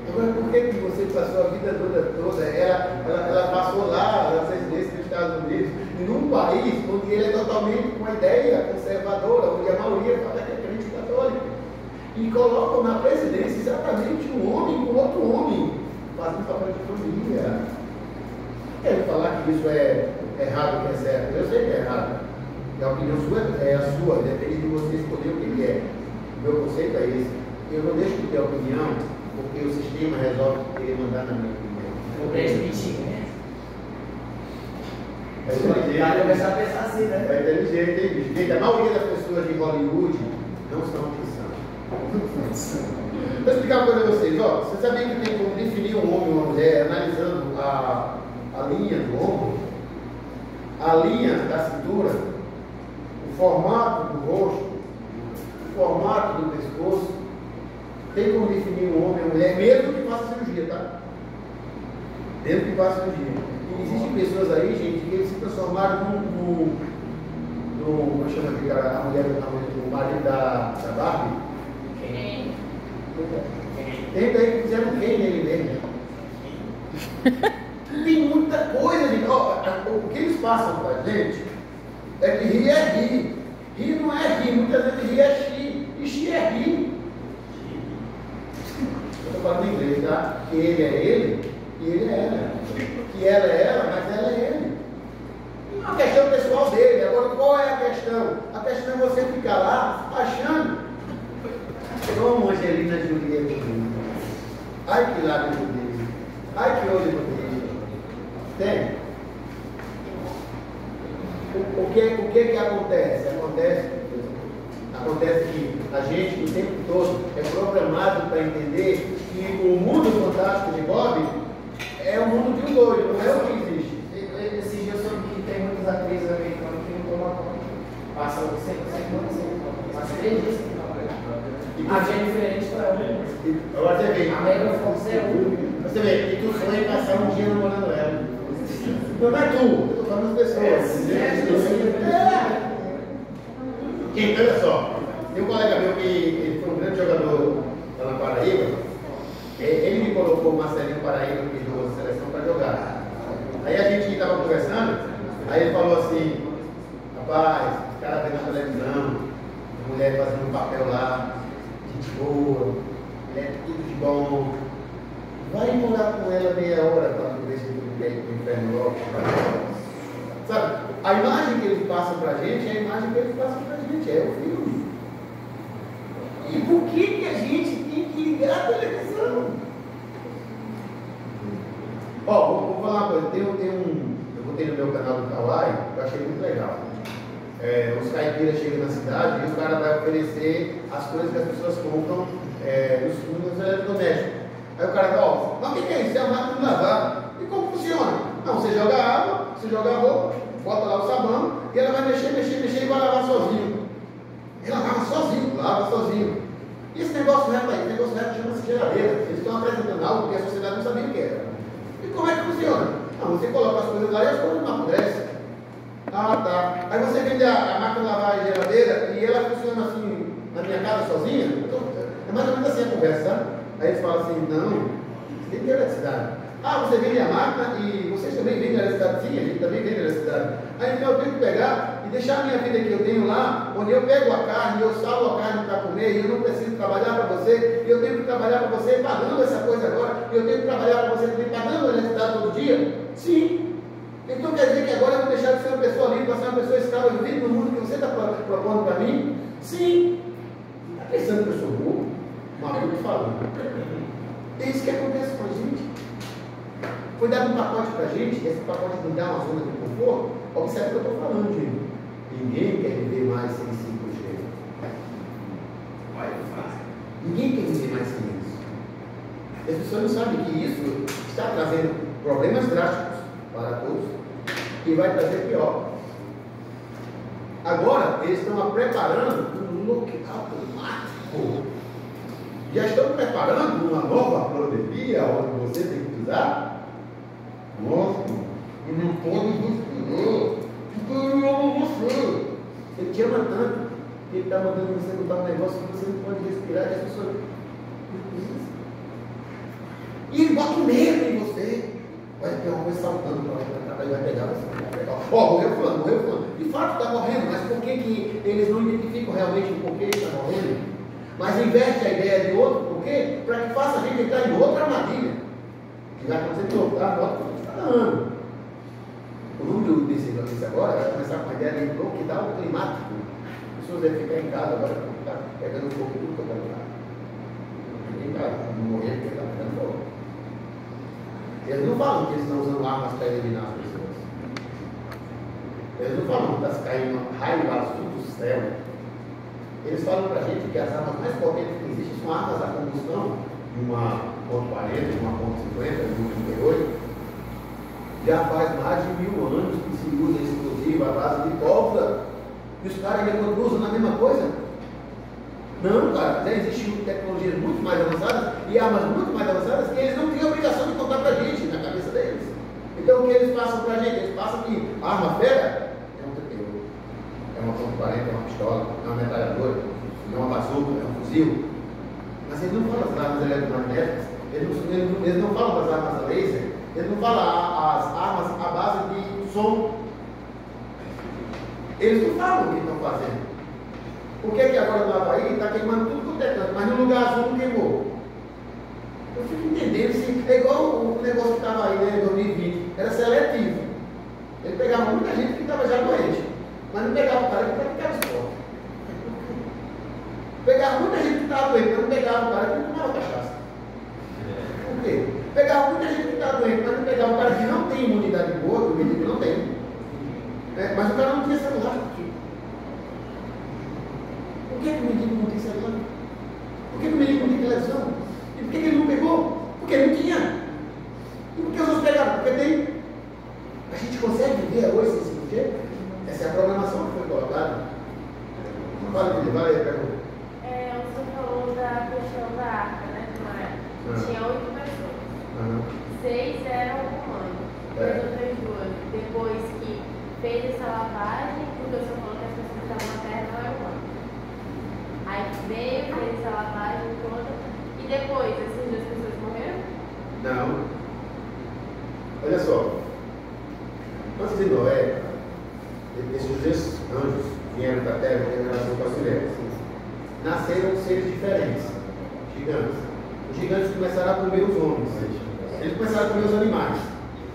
Agora, por que você passou a vida toda? Ela passou lá, nas 6 meses nos Estados Unidos, num país onde ele é totalmente com uma ideia conservadora, onde a maioria fala que é crente católico, e colocam na presidência exatamente um homem com outro homem, fazendo papel de família. Quero falar que isso é errado, que é certo. Eu sei que é errado. E a opinião sua é a sua, depende de você escolher o que é. O meu conceito é esse. Eu não deixo de ter opinião, porque o sistema resolve querer mandar na minha opinião. Eu transmiti, né? É inteligente. Vai começar a pensar assim, né? É inteligente, hein, bicho? Gente, a maioria das pessoas de Hollywood não são o que são. Vou explicar uma coisa a vocês. Ó, você sabia que tem como definir um homem e uma mulher analisando a linha do ombro, a linha da cintura, o formato do rosto, o formato do pescoço? Tem como definir um homem e uma mulher, mesmo que faça cirurgia, tá? Mesmo que faça cirurgia. E existem pessoas aí, gente, que eles se transformaram no como chama aquele cara, a mulher, o marido da Barbie? Quem? Tem daí que fizeram quem nele mesmo. Tem muita coisa, gente. O que eles passam pra gente é que rir é rir. Rir não é rir, muitas vezes rir é xi. E xi é rir. Eu estou falando em inglês, tá? Que ele é ele e ele é ela. Que ela é ela, mas ela é ele. É uma questão pessoal dele. Agora, qual é a questão? A questão é você ficar lá achando. Como Angelina Jolie é bonita. Ai, que lábio bonito. Ai, que olho bonito. Tem? O que acontece? Acontece que a gente, o tempo todo, é programado para entender que o mundo fantástico de Bob é o mundo de um doido, não é o que existe. Esse dia eu soube que tem muitas atrizes americanas que não tomam conta. Passam 100 passa 3 dias sem tomar conta. A Jennifer Aniston é uma. Agora você vê. A Megan Fox é uma. Você vê, e tu sonha em passar um dia namorando ela. Não é tu, eu estou falando das pessoas. Gente, olha só, tem um colega meu que ele foi um grande jogador lá na Paraíba. Ele me colocou o Marcelinho Paraíba, que jogou a seleção, para jogar. Aí a gente estava conversando, aí ele falou assim: rapaz, os caras vêm na televisão, a mulher fazendo um papel lá, gente boa, ele é tudo de bom. Vai morar com ela meia hora para ver se tu quer ir para o inferno logo. Sabe, a imagem que eles passam para a gente é a imagem que eles passam para a gente, é o filme. E por que a gente tem que ligar a televisão? Ó, vou falar uma coisa, eu botei no meu canal do Kawaii, eu achei muito legal. Os caipiras chegam na cidade e o cara vai oferecer as coisas que as pessoas compram nos eletrodomésticos. Aí o cara fala, mas o que é isso? É a máquina de lavar. E como funciona? Não, você joga água, você joga a roupa, bota lá o sabão e ela vai mexer e vai lavar sozinho. Ela lava sozinho. E esse negócio reto aí, chama-se geladeira. Eles estão apresentando algo que a sociedade não sabia o que era. E como é que funciona? Não, você coloca as coisas lá e as coisas não apodrecem. Ah, tá. Aí você vende a máquina de lavar a geladeira e ela funciona assim na minha casa sozinha? Então, é mais ou menos assim a conversa, sabe? Aí eles falam assim, não, você tem que ter eletricidade. Ah, você vende a máquina e vocês também vendem a eletricidade? Sim, a gente também vende a eletricidade. Aí então eu tenho que pegar e deixar a minha vida que eu tenho lá, onde eu pego a carne, eu salvo a carne para comer, e eu não preciso trabalhar para você, e eu tenho que trabalhar para você pagando essa coisa agora, e eu tenho que trabalhar para você também pagando a eletricidade todo dia? Sim. Então quer dizer que agora eu vou deixar de ser uma pessoa livre, para ser uma pessoa escrava vivendo no mundo que você está propondo para mim? Sim. Está pensando que eu sou burro? Maluco falando. É isso que acontece com a gente. Foi dado um pacote para a gente, esse pacote não dá uma zona de conforto. Observe o que eu estou falando, gente. Ninguém quer viver mais sem 5G. Ninguém quer viver mais sem isso. As pessoas não sabem que isso está trazendo problemas drásticos para todos e vai trazer pior. Agora, eles estão preparando um look automático. Já estão preparando uma nova pandemia onde você tem que usar? Nossa, eu não pode respirar, porque eu amo você. Ele te ama tanto que ele está mandando você botar um negócio que você não pode respirar e as pessoas. E ele bota medo em você. Vai ter uma coisa saltando para cá, vai pegar você. Ó, morreu fulano. De fato está morrendo, mas por que eles não identificam realmente o porquê ele está morrendo? Mas inverte a ideia de outro, por quê? Para que faça a gente entrar em outra armadilha. Que vai acontecer de novo, tá? Nota que está dando. O nome desse agora vai começar com a ideia de lockdown climático. As pessoas devem ficar em casa agora, porque está pegando fogo em tudo que eu quero lá. Fica em casa, não morrer porque está pegando fogo. Eles não falam que eles estão usando armas para eliminar as pessoas. Eles não falam que está caindo raio azul do céu. Eles falam para a gente que as armas mais potentes que existem são armas a combustão, de uma .40, de uma .50, de uma .38. Já faz mais de 1000 anos que se usa explosivo à base de pólvora. E os caras ainda usam a mesma coisa? Não, cara, já existem tecnologias muito mais avançadas e armas muito mais avançadas que eles não têm a obrigação de contar para a gente, na cabeça deles. Então o que eles passam para a gente? Eles passam que a arma fera é um tempero, é uma 40 é uma pistola, é uma metralhadora, é uma bazuca, é um fuzil. Mas ele não fala das armas eletromagnéticas, ele não fala das armas a laser, ele não fala as armas à base de som. Eles não falam o que estão fazendo. Por que agora no Havaí está queimando tudo quanto é canto, mas no lugar azul não queimou? Eu fico entendendo, assim, é igual o negócio que estava aí, né, em 2020, era seletivo. Ele pegava muita gente que estava já doente, mas não pegava o cara que praticava esporte. Pegava muita gente que estava doente, mas não pegava o cara que não tomava cachaça. Por quê? Pegava muita gente que estava doente, mas não pegava o cara que não tem imunidade boa, que o menino não tem. Mas o cara não tinha celular. Por que o menino não tem celular? Por que o menino não tem televisão? E por que ele não pegou? Porque ele não tinha. E por que os outros pegaram? Porque tem. A gente consegue ver hoje esse porquê? Essa é a programação que foi colocada. Vale, pergunta. Você falou da questão da arca, né? Tinha 8 pessoas. 6 eram humanos. As outras 2. Depois que fez essa lavagem, porque você falou que as pessoas que estavam na terra não eram humanos. Aí veio, fez essa lavagem toda. E depois, essas 2 pessoas morreram? Não. Olha só. Antes de Noé, esses anjos vieram da terra em relação com as mulheres. Nasceram seres diferentes, gigantes. Os gigantes começaram a comer os homens. Eles começaram a comer os animais.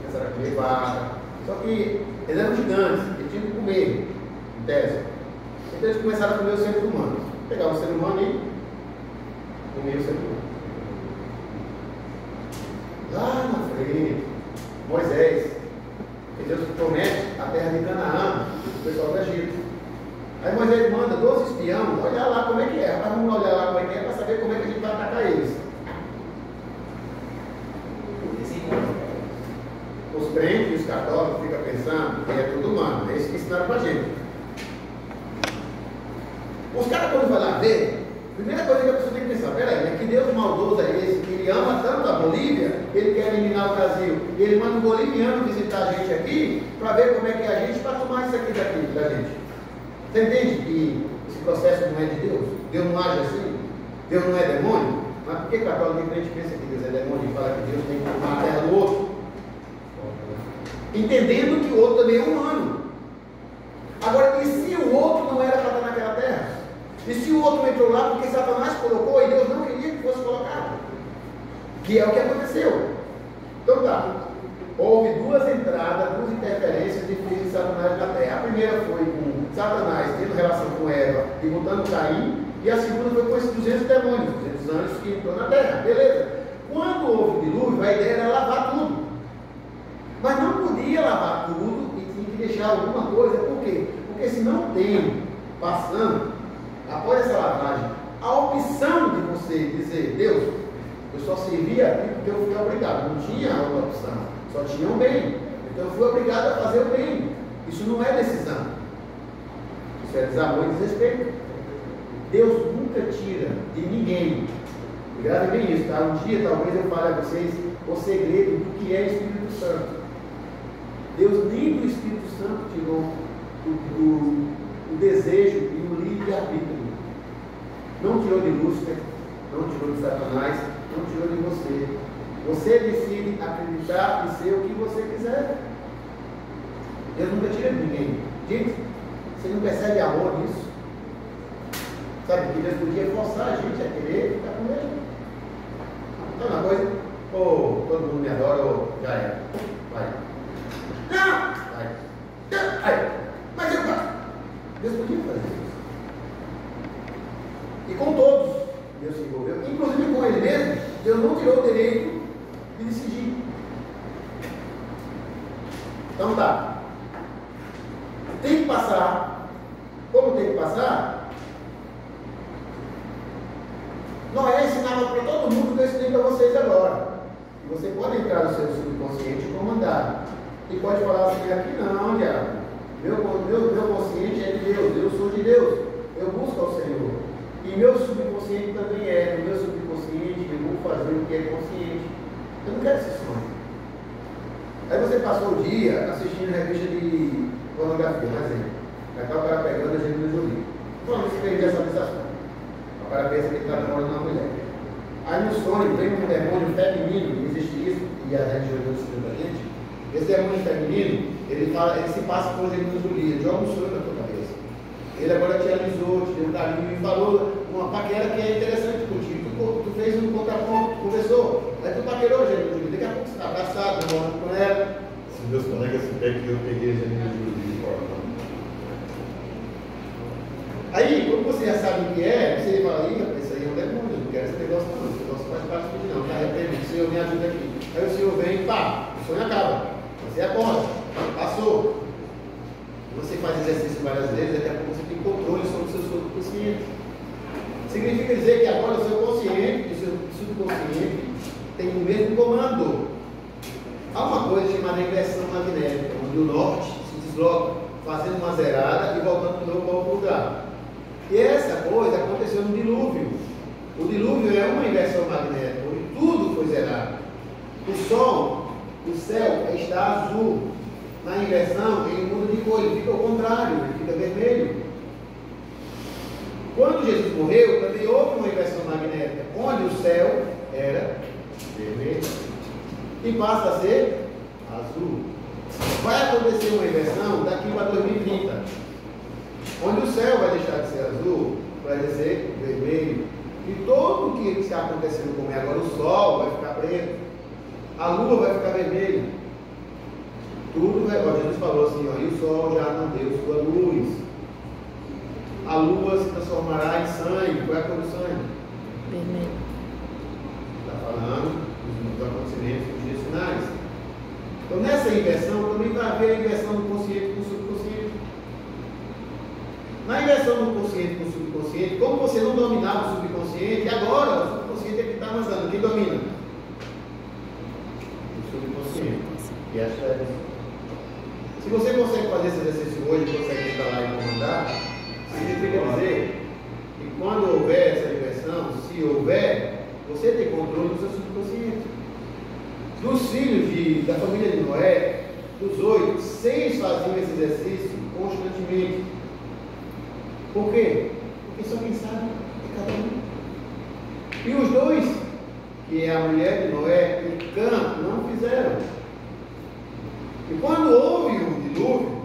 Começaram a comer vaca. Só que eles eram gigantes, eles tinham que comer, em tese. Então eles começaram a comer os seres humanos. Pegavam o ser humano e comiam o ser humano. Lá na frente, Moisés, que Deus promete a terra de Canaã, o pessoal do Egito. Aí Moisés manda 12 espiões olhar lá como é que é. Mas vamos olhar lá como é que é para saber como é que a gente vai atacar eles. Os crentes e os católicos ficam pensando que é tudo humano. É isso que ensinaram para a gente. Os caras, quando vão lá ver, a primeira coisa que a pessoa tem que pensar: peraí, é que Deus maldoso é esse, que ele ama tanto a Bolívia, ele quer eliminar o Brasil, e ele manda um boliviano visitar a gente aqui, para ver como é que é a gente, para tomar isso aqui daqui da gente. Você entende que esse processo não é de Deus? Deus não age assim? Deus não é demônio? Mas por que o católico e crente pensa que Deus é demônio e fala que Deus tem que tomar a terra do outro? Entendendo que o outro também é humano. Agora, e se o outro não era para estar naquela terra? E se o outro entrou lá porque Satanás colocou e Deus não queria que fosse colocado? Que é o que aconteceu. Então tá. Houve 2 entradas, 2 interferências de filhos de Satanás na terra. A primeira foi com Satanás tendo relação com Eva e botando Caim. E a segunda foi com esses 200 demônios, 200 anjos que entrou na terra. Beleza. Quando houve o dilúvio, a ideia era lavar tudo. Mas não podia lavar tudo e tinha que deixar alguma coisa. Por quê? Porque se não tem, passando, após essa lavagem, a opção de você dizer: Deus, eu só servia aqui porque eu fui obrigado. Não tinha outra opção. Só tinha o bem. Então eu fui obrigado a fazer o bem. Isso não é decisão. Isso é desamor e desrespeito. Deus nunca tira de ninguém. E grave bem isso, tá? Um dia talvez eu fale a vocês o segredo do que é Espírito Santo. Deus nem do Espírito Santo tirou o desejo e o livre-arbítrio. Não tirou de Lúcifer, não tirou de Satanás, não tirou de você. Você decide acreditar e ser o que você quiser. Deus nunca tira de ninguém. Gente, você não percebe amor nisso? Sabe que Deus podia forçar a gente a querer ficar com ele. Então, uma coisa, todo mundo me adora, já é. Vai. Não! Vai. Mas eu faço. Deus podia fazer isso. E com todos, Deus se envolveu. Inclusive com ele mesmo, Deus não tirou o direito de decidir. Então tá. Tem que passar. Como tem que passar? Noé ensinava para todo mundo que eu ensinei para vocês agora. E você pode entrar no seu subconsciente e comandar. E pode falar assim: aqui não, diabo. Meu consciente é de Deus, eu sou de Deus. Eu busco ao Senhor. E meu subconsciente também é. No meu subconsciente eu vou fazer o que é consciente. Eu não quero esse sonho. Aí você passou o dia assistindo revista de pornografia, por exemplo. Acaba o cara pegando a Angelina Jolie. Vamos perder essa sensação. O cara pensa que ele está namorando uma mulher. Aí no sonho vem um demônio feminino, existe isso, e a religião ensina pra gente. Esse demônio feminino, ele se passa por Angelina Jolie, ele joga um sonho na tua cabeça. Ele agora te alisou, te deu um carinho e falou uma paquera que é interessante contigo. Tu fez um contraponto, conversou. Aí tu paquerou a Angelina Jolie, daqui a pouco você está abraçado, namorando com ela. Se meus colegas souberem que eu peguei a Angelina Jolie de fora. Aí, como você já sabe o que é, você fala, isso aí é um demônio, não quero esse negócio não, esse negócio faz parte de mim não, está arrependido, o Senhor me ajuda aqui. Aí o Senhor vem e pá, o sonho acaba, você acorda, passou. Você faz exercício várias vezes, daqui a pouco você tem controle sobre o seu subconsciente. Significa dizer que agora o seu consciente e o seu subconsciente têm o mesmo comando. Há uma coisa chamada inversão magnética, onde o norte se desloca, fazendo uma zerada e voltando de novo para outro lugar. E essa coisa aconteceu no dilúvio. O dilúvio é uma inversão magnética, onde tudo foi zerado. O sol, o céu está azul. Na inversão, ele muda de cor, ele fica ao contrário, ele fica vermelho. Quando Jesus morreu, também houve uma inversão magnética, onde o céu era vermelho e passa a ser azul. Vai acontecer uma inversão daqui para 2030. Onde o céu vai deixar de ser azul, vai ser vermelho. E tudo o que está acontecendo como é agora, o sol vai ficar preto, a lua vai ficar vermelha. Tudo vai, Jesus falou assim, ó, e o sol já não deu sua luz. A lua se transformará em sangue. Qual é a cor do sangue? Vermelho. Está falando dos acontecimentos dos dias finais. Então nessa inversão também vai haver a inversão do consciente com o subconsciente. Na inversão do consciente com o subconsciente, como você não dominava o subconsciente, agora o subconsciente é que está mandando. Quem domina? O subconsciente. E as trevas. Se você consegue fazer esse exercício hoje, consegue instalar e comandar, significa dizer que quando houver essa inversão, se houver, você tem controle do seu subconsciente. Dos filhos da família de Noé, dos 8, 6 faziam esse exercício constantemente. Por quê? Porque só quem sabe é cada um. E os 2, que é a mulher de Noé e Cã, não fizeram. E quando houve o dilúvio,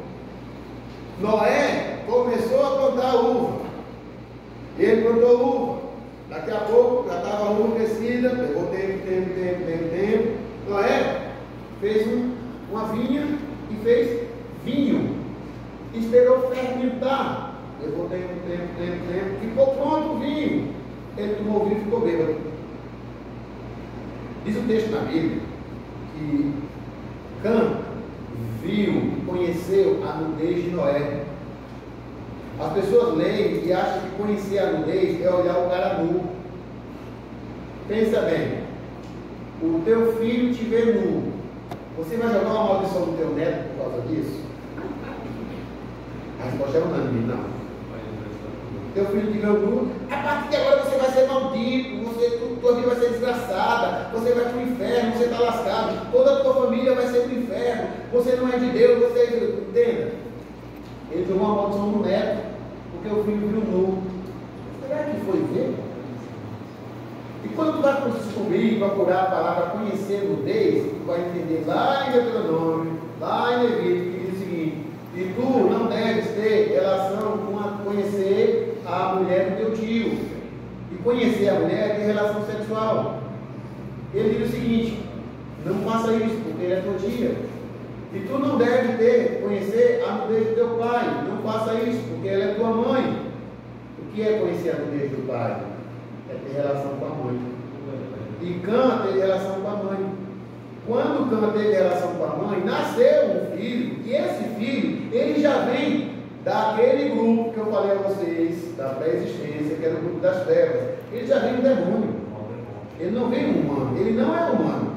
Noé começou a plantar uva. Ele plantou uva. Daqui a pouco já estava a uva crescida, pegou tempo. Noé fez uma vinha e fez vinho. Esperou fermentar. Levou tempo. Ficou pronto o vinho. Ele tomou o vinho e ficou bêbado. Diz o texto na Bíblia que Cã viu e conheceu a nudez de Noé. As pessoas leem e acham que conhecer a nudez é olhar o cara nu. Pensa bem, o teu filho te vê nu, você vai jogar uma maldição no teu neto por causa disso? A resposta é unânime, não. Teu filho te vê nu, a partir de agora você vai ser maldito, tua vida vai ser desgraçada, você vai para o inferno, você está lascado, toda a tua família vai ser para o inferno, você não é de Deus, você entenda. Ele jogou uma maldição no neto, porque o filho viu nu. Será que foi ver? E quando tu vai descobrir, procurar a palavra conhecer nudez, tu vai entender lá em Deuteronômio, lá em Levítico, que diz o seguinte: e tu não deves ter relação com conhecer a mulher do teu tio. E conhecer a mulher é ter relação sexual. Ele diz o seguinte: não faça isso, porque ele é tua tia. E tu não deve conhecer a nudez do teu pai. Não faça isso, porque ela é tua mãe. O que é conhecer a nudez do pai? É ter relação com a mãe. E Cã teve relação com a mãe. Quando Cã teve relação com a mãe, nasceu um filho. E esse filho, ele já vem daquele grupo que eu falei a vocês, da pré-existência, que era o grupo das trevas. Ele já vem do demônio. Ele não vem humano. Ele não é humano.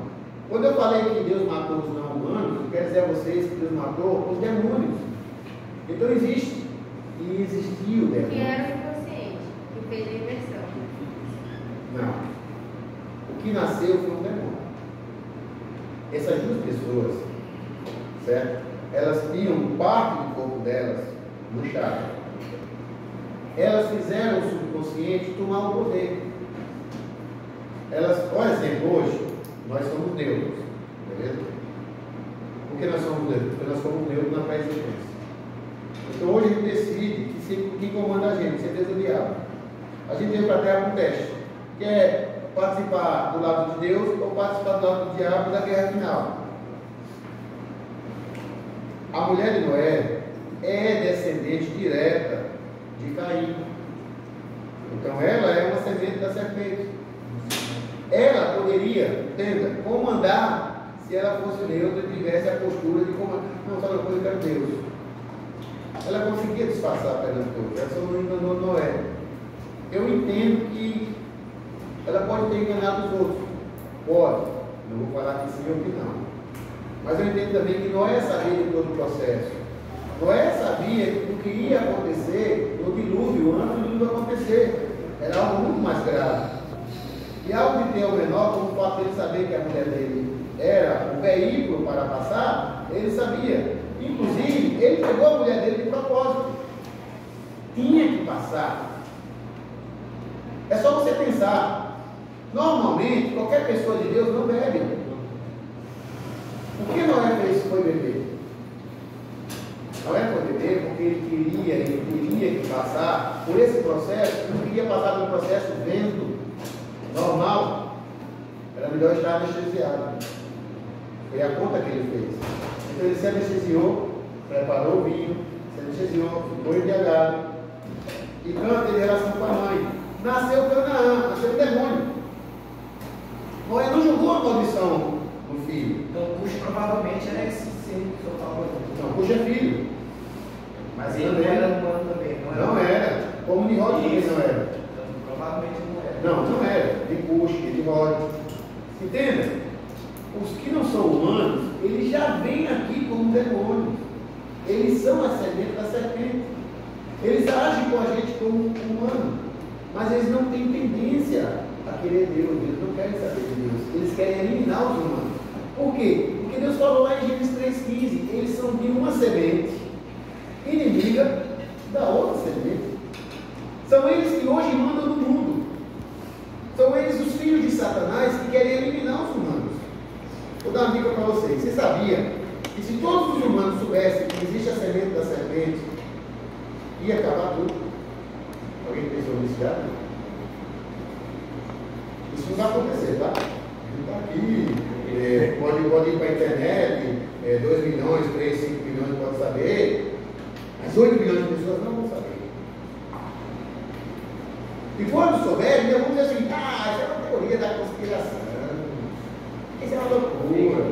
Quando eu falei que Deus matou os não humanos, eu quero dizer a vocês que Deus matou os demônios. Então existe. E existiu o demônio. Que era o inconsciente, que fez a inversão. Não. O que nasceu foi um demônio. Essas duas pessoas, certo? Elas tinham parte do corpo delas no chakra. Elas fizeram o subconsciente tomar o poder. Elas, por exemplo, hoje, nós somos neutros, beleza? Por que nós somos neutros? Porque nós somos neutros na pré-existência. Então hoje a gente decide que quem comanda a gente, certeza o diabo. A gente veio para a Terra com um teste, que é participar do lado de Deus ou participar do lado do diabo da guerra final. A mulher de Noé é descendente direta de Caim. Então ela é uma semente da serpente. Ela poderia, entenda, comandar se ela fosse neutra e tivesse a postura de comandar. Não, sabe uma coisa, eu quero Deus. Ela conseguia disfarçar perante Deus. Ela só não enganou Noé. Eu entendo que ela pode ter enganado os outros. Pode. Não vou falar que sim ou que não. Mas eu entendo também que Noé sabia de todo o processo. Noé sabia o que ia acontecer no dilúvio, antes do dilúvio acontecer. Era algo muito mais grave. E algo de ter o menor, como o fato dele saber que a mulher dele era o veículo para passar, ele sabia. Inclusive, ele pegou a mulher dele de propósito. Tinha que passar. É só você pensar. Normalmente, qualquer pessoa de Deus não bebe. Por que Noé fez foi beber? Noé foi beber porque ele queria que passar por esse processo, não queria passar pelo processo vendo. Normal, era melhor estar anestesiado. Foi a conta que ele fez. Então ele se anestesiou, preparou o vinho, se anestesiou, ficou embriagado. E Cã teve relação com a mãe. Nasceu Canaã, nasceu o demônio. Noé não jogou a maldição no filho. Então o Cuxo provavelmente era esse ser que o senhor falou. Não, Cuxo é filho. Mas ele não era humano também, não era. Como Nimrod também não era. Então, provavelmente não era. Não era. De Cuxo, de Nimrod. Entenda? Os que não são humanos, eles já vêm aqui como demônios. Eles são a semente da serpente. Eles agem com a gente como humano. Mas eles não têm tendência a querer Deus. Eles não querem saber de Deus. Eles querem eliminar os humanos. Por quê? Porque Deus falou lá em Gênesis 3,15. Eles são de uma semente inimiga da outra semente. São eles que hoje mandam no mundo. São eles os filhos de Satanás que querem eliminar os humanos. Vou dar uma dica para vocês. Você sabia que se todos os humanos soubessem que existe a semente da serpente, ia acabar tudo? Alguém pensou nisso já? Isso não vai acontecer, tá? Não está aqui. Pode ir para a internet. 2 milhões, 3, 5 milhões pode saber. Mas 8 milhões de pessoas não vão saber. E quando souberem, ainda vão dizer assim: isso é uma teoria da conspiração. Isso é uma loucura.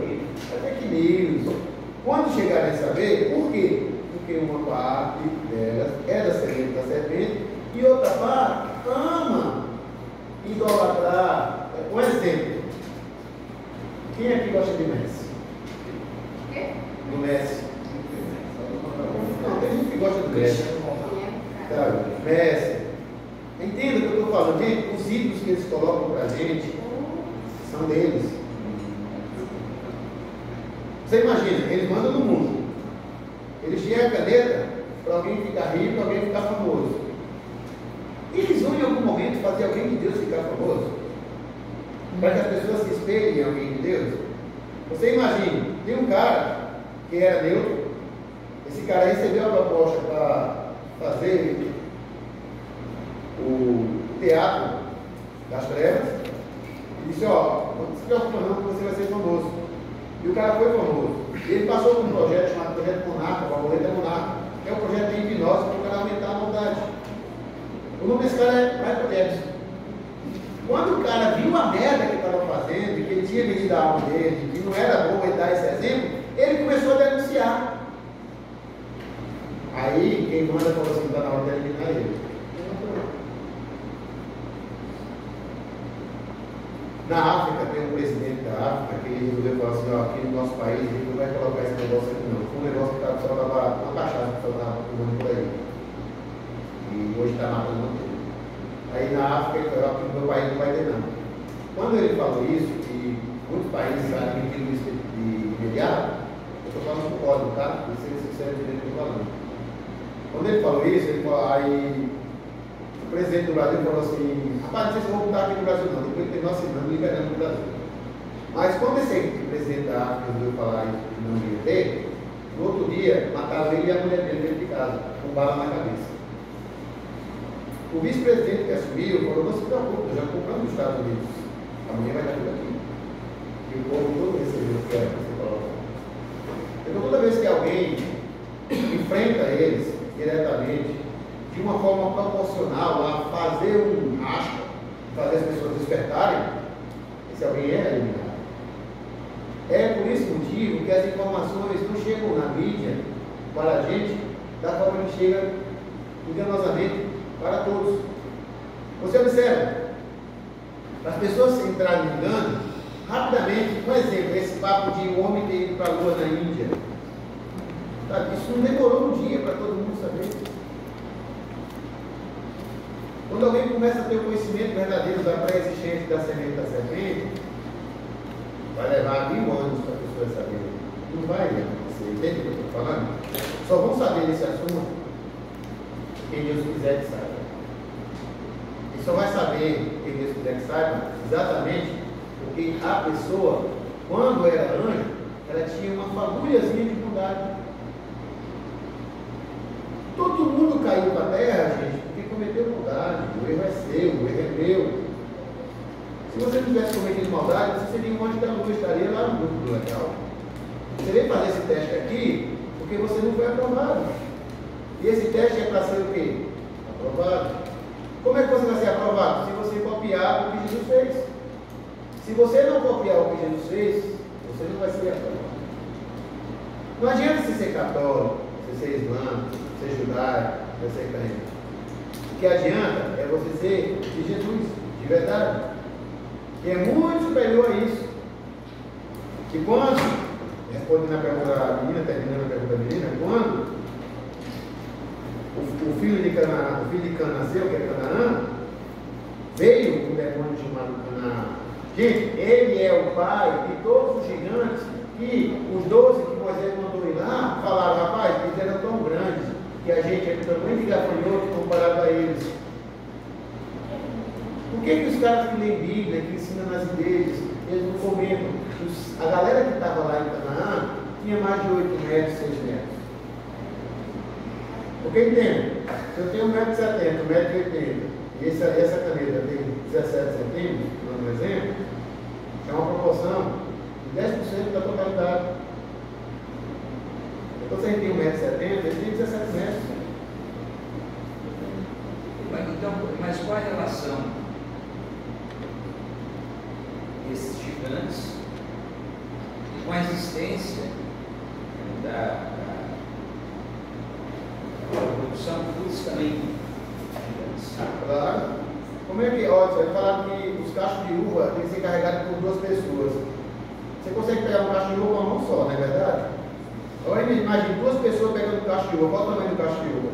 É fake news. Quando chegarem a saber, por quê? Porque uma parte delas é da semente da serpente e outra parte ama idolatrar. Um exemplo. Quem aqui gosta de Messi? Do Messi? Não, tem gente que gosta do Messi. Sabe? Messi. Entenda o que eu estou falando, gente? Os ídolos que eles colocam para a gente são deles. Você imagina, eles mandam no mundo. Eles têm a caneta para alguém ficar rico, para alguém ficar famoso. Eles vão em algum momento fazer alguém de Deus ficar famoso? Para que as pessoas se espelhem em alguém de Deus? Você imagina, tem um cara que era neutro. Esse cara recebeu a proposta para fazer o teatro das trevas e disse: ó, não se preocupa não, que você vai ser famoso. E o cara foi famoso. Ele passou por um projeto chamado Projeto Monarca, o Borboleta Monarca, que é um projeto de hipnose para o cara aumentar a maldade. O nome desse cara é Michael Jackson. Quando o cara viu a merda que estava fazendo, que ele tinha vendido a alma dele, que não era bom ele dar esse exemplo, ele começou a denunciar. Aí quem manda falou assim: está na hora de eliminar ele. Na África tem um presidente da África que resolveu falar assim: ó, aqui no nosso país a gente não vai colocar esse negócio aqui não. Foi um negócio que só estava uma cachaça que só estava tomando por aí. E hoje está matando tudo. Aí na África ele falou: aqui no meu país não vai ter não. Quando ele falou isso, e muitos países admitiram isso de imediato, eu estou falando com o código, tá? Não sei se você é o que eu estou falando. Quando ele falou isso, ele falou, aí o presidente do Brasil falou assim, rapaz, não sei se eu vou mudar aqui no Brasil não, depois que nós assinamos liberando no Brasil. Mas quando esse presidente da África veio falar isso que não ia ter, no outro dia mataram ele e a mulher dele dentro de casa, com bala na cabeça. O vice-presidente que assumiu falou, não se preocupe, eu já compramos nos Estados Unidos. Amanhã vai estar tudo aqui. E o povo todo recebeu o que era que você falou. Então toda vez que alguém enfrenta eles diretamente, de uma forma proporcional a fazer um rasca, fazer as pessoas despertarem, esse alguém é eliminado. É por esse motivo que as informações não chegam na mídia para a gente da forma que chega enganosamente para todos. Você observa, as pessoas entrarem no engano, rapidamente, por exemplo, esse papo de um homem ter ido para a lua na Índia, sabe? Isso não demorou um dia para todo mundo saber. Quando alguém começa a ter o conhecimento verdadeiro da pré-existência da semente da serpente, vai levar 1000 anos para a pessoa saber. Não vai acontecer. Entende o que eu estou falando? Só vão saber desse assunto quem Deus quiser que saiba. E só vai saber quem Deus quiser que saiba exatamente porque a pessoa, quando era anjo, ela tinha uma fagulhazinha de bondade. Todo mundo caiu para a terra, gente, porque cometeu maldade. O erro é seu, o erro é meu. Se você não tivesse cometido maldade, você seria um anjo da luz, estaria lá no grupo do legal. Você veio fazer esse teste aqui porque você não foi aprovado. E esse teste é para ser o quê? Aprovado. Como é que você vai ser aprovado? Se você copiar o que Jesus fez. Se você não copiar o que Jesus fez, você não vai ser aprovado. Não adianta você ser católico, você ser islâmico, ser judaico, você ser crente. O que adianta é você ser de Jesus, de verdade. Que é muito superior a isso. Que quando, respondendo a pergunta da menina, terminando a pergunta da menina, quando o filho de Canaã nasceu, que é Canaã, veio um demônio chamado Canaã. Gente, ele é o pai de todos os gigantes que os 12 que Moisés mandou ir lá, falaram, rapaz, eles eram tão grandes que a gente é do tamanho de gafanhoto comparado a eles. Por que os caras que leem Bíblia, que ensinam nas igrejas, eles não comentam? A galera que estava lá em Canaã tinha mais de 8 metros, 6 metros. Porque entende? Se eu tenho 1,70 m, 1,80 m, e essa caneta tem 17 centímetros, dando um exemplo, é uma proporção de 10% da totalidade. Então, se a gente tem 1,70 m, ele tem 17 metros. Então, mas qual a relação desses gigantes com a existência da produção física também gigantes? Claro. Como é que, ó, você vai falar que os cachos de uva têm que ser carregados por 2 pessoas. Você consegue pegar um cacho de uva com uma mão só, não é verdade? Agora imagine 2 pessoas pegando um cacho de uva. Qual o tamanho do cacho de uva?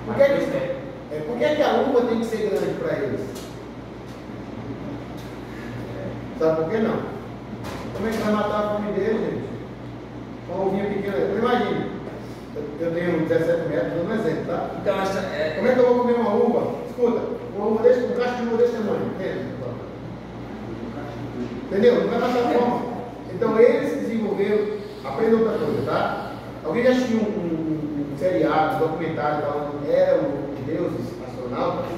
Por que a uva tem que ser grande para eles? Sabe por que não? Como é que vai matar a fome deles, gente? Com uma uvinha pequena. Imagina, eu tenho 17 metros, dando um exemplo, tá? Então, como é que eu vou comer uma uva? Escuta, um cacho de uva desse tamanho, entendeu? Não vai matar a fome. Então eles desenvolveram, aprenda outra coisa, tá? Alguém já assistiu um seriado, um documentário falando que eram os deuses astronautas?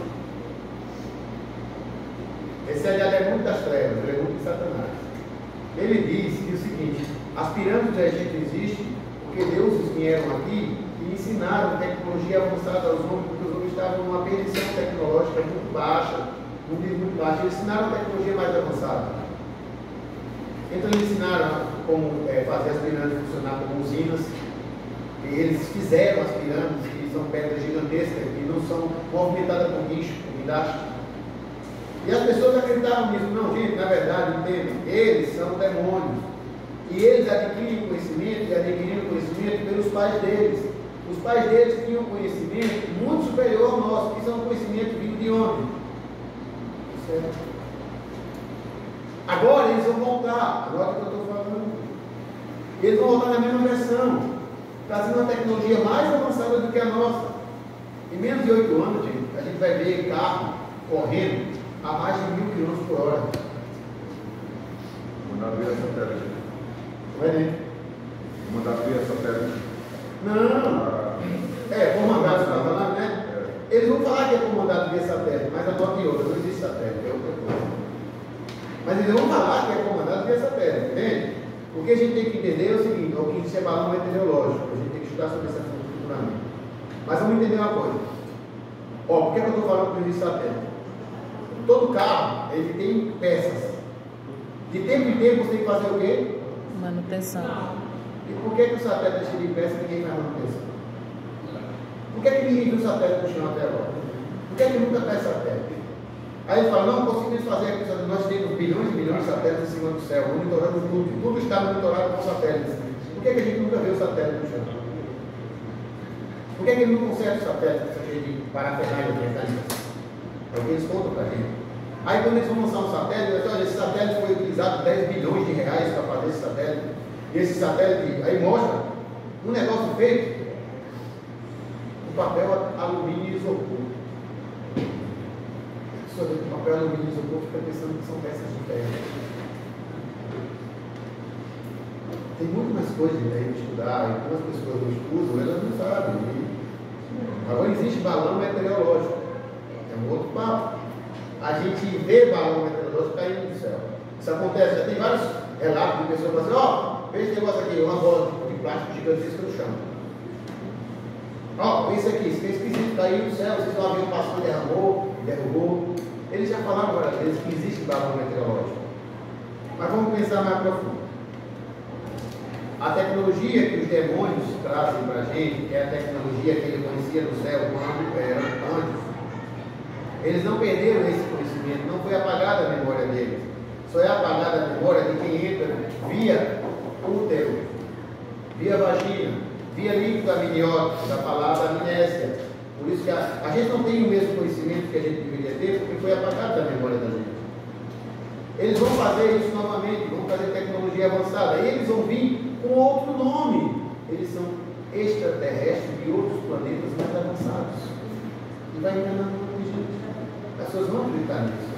Esse aliado é muito das trevas, ele é muito de Satanás. Ele diz que o seguinte, as pirâmides do Egito existem porque deuses vieram aqui e ensinaram tecnologia avançada aos homens, porque os homens estavam numa perdição tecnológica muito baixa, num nível muito baixo. Eles ensinaram tecnologia mais avançada. Então eles ensinaram como fazer as pirâmides funcionar como usinas. E eles fizeram as pirâmides, que são pedras gigantescas, que não são movimentadas por guincho, por guindaste. E as pessoas acreditavam nisso. Não, gente, na verdade, entendem, eles são demônios. E eles adquirem conhecimento, e adquiriram conhecimento pelos pais deles. Os pais deles tinham conhecimento muito superior ao nosso, que são conhecimento vindo de onde? Certo? Agora eles vão voltar, agora que eu estou falando. Eles vão voltar na mesma versão. trazendo uma tecnologia mais avançada do que a nossa. Em menos de 8 anos, gente, a gente vai ver carro correndo a mais de 1000 km por hora. Mandar via satélite. Vai ver. Mandar via satélite. Não. Comandado, você está falando, né? Eles vão falar que é comandado via satélite, mas a nota e outra, não existe satélite, é outra coisa. Mas eles vão falar que é comandado via satélite, entende? O que a gente tem que entender é o seguinte, o que existe é balão meteorológico, a gente tem que estudar sobre esse assunto futuramente. Mas vamos entender uma coisa. Por que eu estou falando que não existe satélite? Todo carro, ele tem peças. De tempo em tempo você tem que fazer o quê? Manutenção. E por que o satélite é cheio de peças e ninguém faz manutenção? Por que ninguém viu o satélite no chão até agora? Por que nunca faz satélite? Aí ele fala, não conseguimos fazer aqui, nós temos bilhões e bilhões de satélites em cima do céu, monitorando tudo está monitorado com satélites. Por que a gente nunca vê o satélite no chão? Por que ele não conserta o satélite com essa cheia de parafernália de mecanismos? É o que eles contam para a gente. Aí quando eles vão lançar um satélite, eles dizem, olha, esse satélite foi utilizado 10 bilhões de reais para fazer esse satélite. E esse satélite, aí mostra um negócio feito com papel alumínio e isopor. A pessoa vê com papel alumínio e isopor fica pensando que são peças de ferro. Tem muito mais coisas aí de estudar, e quando as pessoas não estudam, elas não sabem. Agora existe balão meteorológico, é um outro papo. A gente vê balão meteorológico caindo do céu. Isso acontece, já tem vários relatos de pessoas que falam assim, veja esse negócio aqui, uma bola de plástico gigantesca no chão. Isso aqui, isso é esquisito, caiu do céu, vocês estão vendo, passou, derrubou. Eles já falaram várias vezes que existe balão meteorológico. Mas vamos pensar mais profundo. A tecnologia que os demônios trazem para a gente, que é a tecnologia que ele conhecia no céu quando eram anjos, eles não perderam esse conhecimento, não foi apagada a memória deles. Só é apagada a memória de quem entra via útero, via vagina, via líquido amniótico, da palavra amnésia. Por isso que a gente não tem o mesmo conhecimento que a gente deveria ter, porque foi apagado da memória da gente. Eles vão fazer isso novamente, vão fazer tecnologia avançada, e eles vão vir com outro nome. Eles são extraterrestres de outros planetas mais avançados. E vai enganando um monte de gente. As pessoas vão acreditar nisso.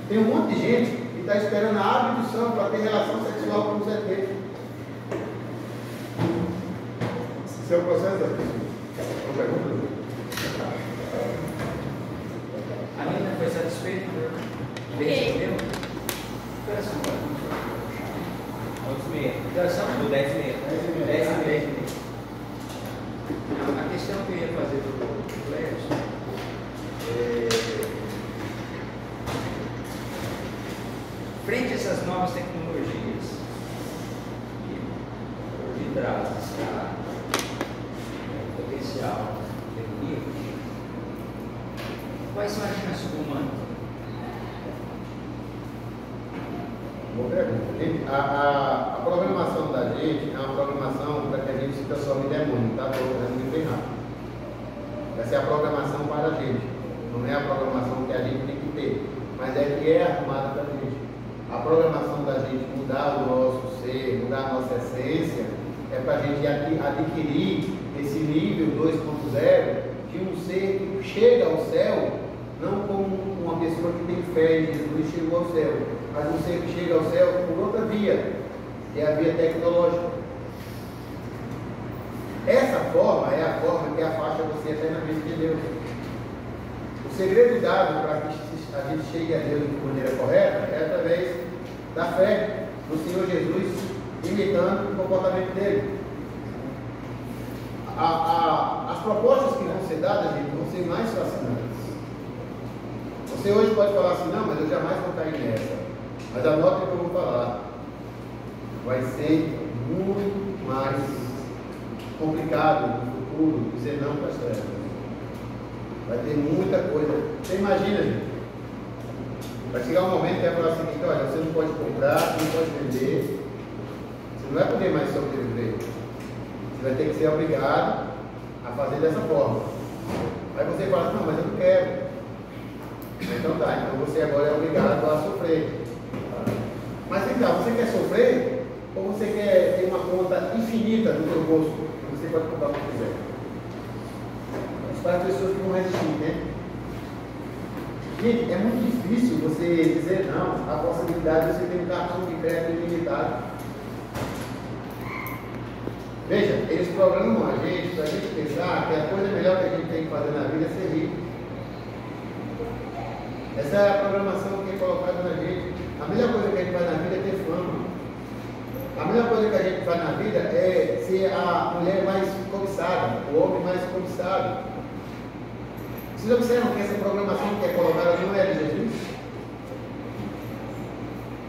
Tem um monte de gente que está esperando a abdução para ter relação sexual com os ET. Esse é o processo da pessoa. Uma pergunta? A menina foi satisfeita? Ok. Quantos meia? Do 10 e meia. 10 e meia. A questão que eu ia fazer do Clécio frente a essas novas tecnologias que trazem potencial definitivo, quais são as chances do humano? Boa pergunta. A programação da gente é uma programação para que a gente se transforme em demônio, tá? Estou fazendo bem rápido. Essa é a programação para a gente. Não é a programação que a gente tem que ter, mas é que é arrumada para a gente. A programação da gente mudar o nosso ser, mudar a nossa essência, é para a gente adquirir esse nível 2.0 de um ser que chega ao céu, não como uma pessoa que tem fé em Jesus e chegou ao céu, mas um ser que chega ao céu por outra via, que é a via tecnológica. Essa forma é a forma que afasta você eternamente de Deus. O segredo dado para que a gente chegue a Deus de maneira correta é através da fé no Senhor Jesus, imitando o comportamento dele. As propostas que vão ser dadas, gente, vão ser mais fascinantes. Você hoje pode falar assim, não, mas eu jamais vou cair nessa. Mas anote o que eu vou falar. Vai ser muito mais complicado no futuro dizer não para as trevas. Vai ter muita coisa. Você imagina, gente. Vai chegar um momento que vai falar o seguinte, olha, você não pode comprar, você não pode vender, você não vai poder mais sobreviver. Você vai ter que ser obrigado a fazer dessa forma. Aí você fala, não, mas eu não quero. Então tá, então você agora é obrigado a sofrer. Mas então, você quer sofrer ou você quer ter uma conta infinita no seu bolso? Você você pode comprar o que quiser. Para as pessoas que vão resistir, né? Gente, é muito difícil você dizer não à possibilidade de você ter um cartão de crédito ilimitado. Veja, eles programam a gente para a gente pensar que a coisa melhor que a gente tem que fazer na vida é ser rico. Essa é a programação que é colocada na gente. A melhor coisa que a gente faz na vida é ter fama. A melhor coisa que a gente faz na vida é ser a mulher mais cobiçada, o homem mais cobiçado. Vocês observam que essa programação que é colocada não é de Jesus?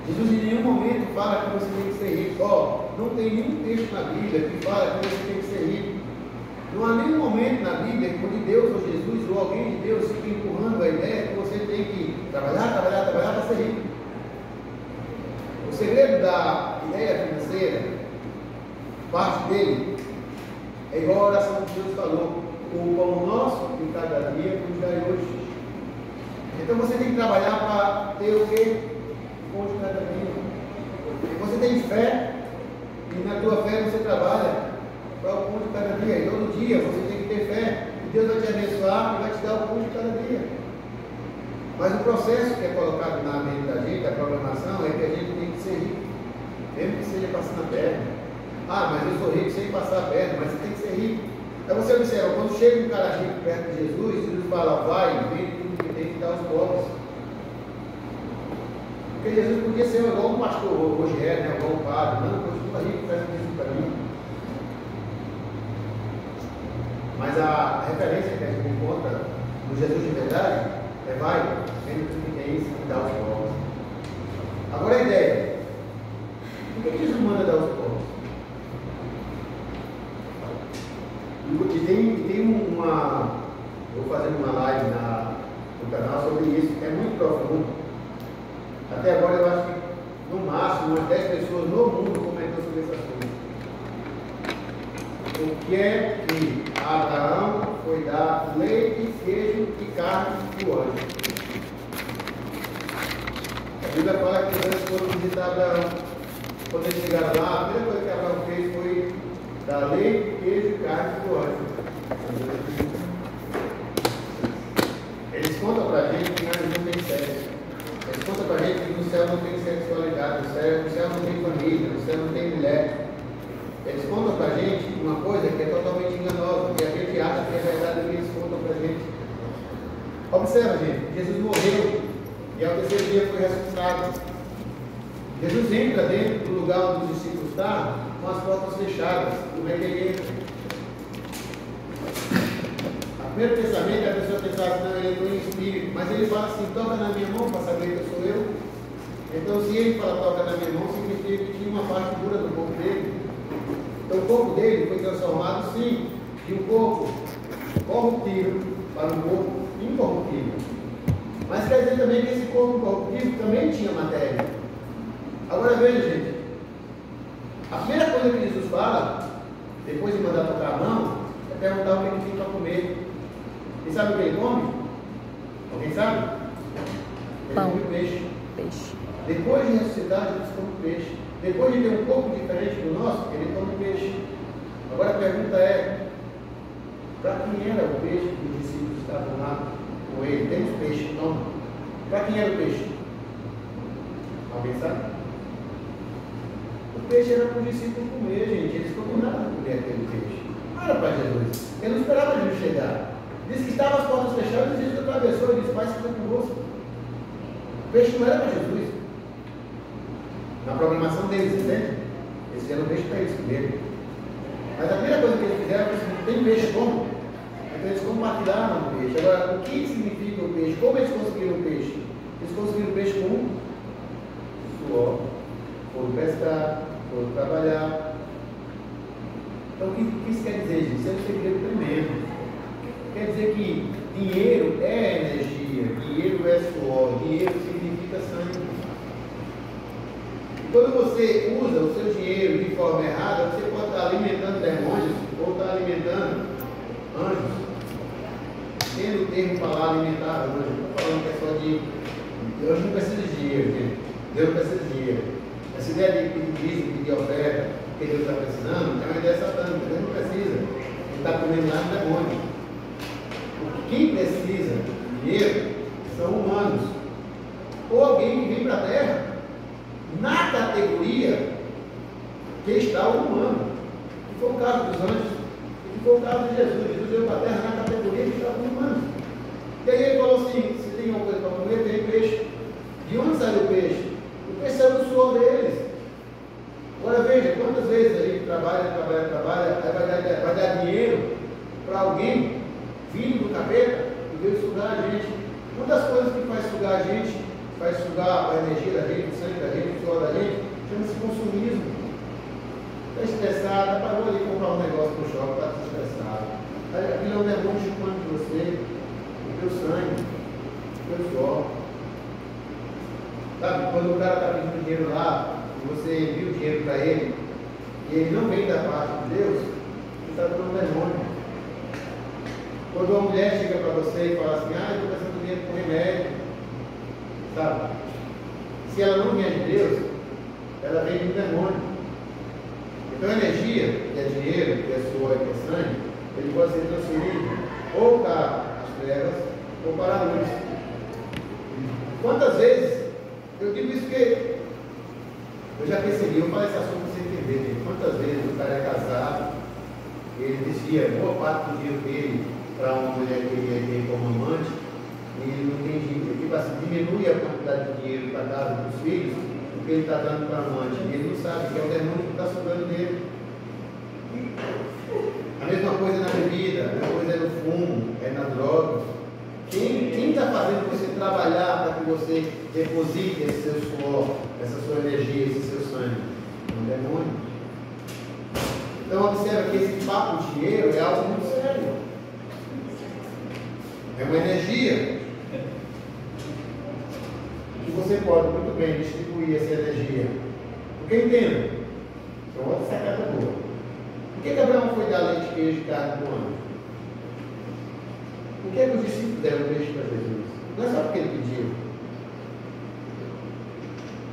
Jesus em nenhum momento fala que você tem que ser rico. Não tem nenhum texto na Bíblia que fala que você tem que ser rico. Não há nenhum momento na Bíblia onde Deus ou Jesus ou alguém de Deus fica empurrando a ideia que você tem que trabalhar para ser rico. O segredo da ideia financeira, parte dele, é igual a oração que Jesus falou: o pão nosso de cada dia nos dai hoje. Então você tem que trabalhar para ter o quê? O pão de cada dia. Você tem fé, e na tua fé você trabalha para o pão de cada dia. E todo dia você tem que ter fé, e Deus vai te abençoar e vai te dar o pão de cada dia. Mas o processo que é colocado na mente da gente, a programação, é que a gente tem que ser rico, mesmo que seja passando a perna. Mas eu sou rico sem passar a perna, mas você tem que ser rico. Aí você observa, quando chega um cara rico perto de Jesus, Jesus fala: vai, vende tudo que tem que dar aos pobres. Porque Jesus podia ser igual um pastor hoje né? Igual um padre. Não, continua rico, peça isso para mim. Mas a referência que a gente encontra no Jesus de verdade é: vai, vende tudo que tem e dá aos pobres. Agora a ideia: por que Jesus manda dar aos pobres? E tem uma. Vou fazer uma live no canal sobre isso, é muito profundo. Até agora eu acho que no máximo umas 10 pessoas no mundo comentam sobre esse assunto. O que é que Abraão foi dar leite, queijo e carne do anjo? A Bíblia fala que os anjos foram visitar Abraão. Quando eles chegaram lá, a primeira coisa que Abraão fez foi dar leite, queijo e carne do anjo. Eles contam pra gente que anjo não tem sexo. Eles contam pra gente que no céu não tem sexualidade, no céu não tem família, no céu não tem mulher. Eles contam pra gente uma coisa que é totalmente enganosa, que a gente acha que é verdade o que eles contam pra gente. Observa, gente, Jesus morreu e ao terceiro dia foi ressuscitado. Jesus entra dentro do lugar onde os discípulos estão com as portas fechadas. Como é que ele entra? O primeiro pensamento é a pessoa pensar assim: não, ele entrou em espírito, mas ele fala assim: toca na minha mão para saber que eu sou eu. Então, se ele fala toca na minha mão, significa que tinha uma parte dura do corpo dele. Então, o corpo dele foi transformado, sim, de um corpo corruptível para um corpo incorruptível. Mas quer dizer também que esse corpo corruptível também tinha matéria. Agora veja, gente, a primeira coisa que Jesus fala, depois de mandar tocar a mão, é perguntar o que ele tem para comer. E sabe o que ele come? Alguém sabe? Ele come peixe. Depois de ressuscitar, Jesus come peixe. Depois de ter um corpo diferente do nosso, ele come peixe. Agora a pergunta é: para quem era o peixe que os discípulos estavam lá com ele? Temos peixe, não? Para quem era o peixe? Alguém sabe? O peixe era para os discípulos comer, gente. Eles combinaram de comer aquele peixe. Não era para Jesus. Ele não esperava Jesus chegar. Disse que estavam as portas fechadas e Jesus atravessou e disse: Pai, fica conosco. O peixe não era para Jesus. Na programação deles, entende? Eles fizeram peixe para eles comerem. Mas a primeira coisa que eles fizeram foi assim: tem peixe como? Então eles compartilharam o peixe. Agora, o que significa o peixe? Como eles conseguiram o peixe? Eles conseguiram o peixe com suor. Foram pescar, foram trabalhar. Então, o que isso quer dizer, gente? Isso é um segredo tremendo. Quer dizer que dinheiro é energia, dinheiro é suor, dinheiro significa sangue. Quando você usa o seu dinheiro de forma errada, você pode estar alimentando demônios ou estar alimentando anjos. Tendo o termo para lá alimentar anjos, não estou falando que é só de. Deus não precisa de dinheiro, gente. Deus não precisa de dinheiro. Essa ideia de pedir dízimo, pedir oferta, que Deus está precisando, é uma ideia satânica. Deus não precisa. Ele está comendo lá no demônio. Quem precisa de dinheiro são humanos. Ou alguém que vem para a terra na categoria que está o humano. Que foi o caso dos anjos, que foi o caso de Jesus. Jesus veio para a terra na categoria que está o humano. E aí ele falou assim: se tem alguma coisa para comer, tem peixe. De onde sai o peixe? O peixe sai do suor deles. Agora veja, quantas vezes a gente trabalha, aí vai dar dinheiro para alguém vindo do capeta e veio sugar a gente. Uma das coisas que faz sugar a gente, faz sugar a energia da gente, o sangue da gente, o suor da gente, chama-se consumismo. Está estressado, parou ali comprar um negócio no shopping, está estressado. Aquilo é um demônio chupando de você, o teu sangue, o teu suor. Sabe, quando o cara está pedindo dinheiro lá, e você envia o dinheiro para ele, e ele não vem da parte de Deus, você está dando um demônio. Quando uma mulher chega para você e fala assim: eu estou gastando dinheiro com remédio, sabe? Se ela não vier de Deus, ela vem do demônio. Então a energia, que é dinheiro, que é suor e que é sangue, ele pode ser transferido ou para as trevas ou para a luz. Quantas vezes, eu digo isso que eu já percebi, eu falo esse assunto para você entender, quantas vezes o cara é casado, ele desvia boa parte do dinheiro dele para uma mulher que ele tem como amante, e ele não tem dinheiro, tipo assim, diminui a quantidade de dinheiro para a casa dos filhos, porque ele está dando para a amante, e ele não sabe que é o demônio que está sugando dele. A mesma coisa na bebida, a mesma coisa é no fumo, é na droga. Quem está fazendo você trabalhar para que você deposite esse seu suor, essa sua energia, esse seu sangue? É um demônio. Então observa que esse papo de dinheiro é algo muito sério. É uma energia. E você pode muito bem distribuir essa energia. Porque entenda, então outra sacada boa. Por que Abraão foi dar leite, queijo e carne para o anjo? Por que os discípulos deram peixe para Jesus? Não é só porque ele pediu.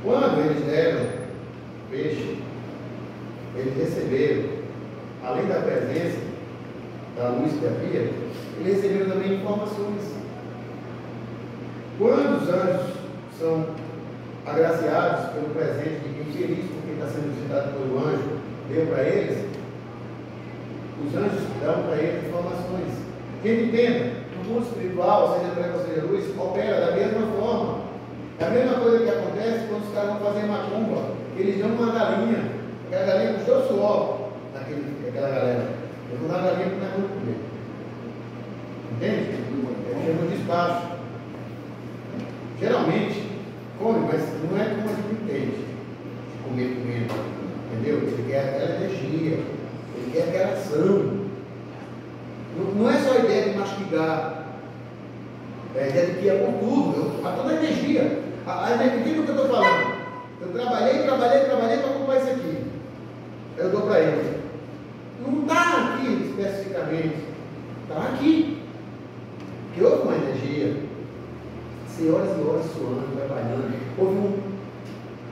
Quando eles deram peixe, eles receberam, além da presença da luz que havia, eles receberam também informações. Quando os anjos são agraciados pelo presente de quem feliz porque está sendo visitado pelo anjo, deu para eles, os anjos dão para eles informações. Quem entenda, no mundo espiritual, seja treva, seja luz, opera da mesma forma. É a mesma coisa que acontece quando os caras vão fazer macumba. Eles dão uma galinha, aquela galinha custou suor daquela galera. Eu vou dar uma galinha que não é muito comer. Entende? É um despacho. Geralmente, come, mas não é como a gente entende. Comer comendo. Entendeu? Ele quer aquela energia, ele quer aquela ação. Não é só a ideia de mastigar, é a ideia de que é por tudo, toda a energia. A energia do que eu estou falando. Eu trabalhei para comprar isso aqui. Eu dou para ele. Não está aqui especificamente, está aqui. Porque houve uma energia, se horas e horas suando, trabalhando, houve um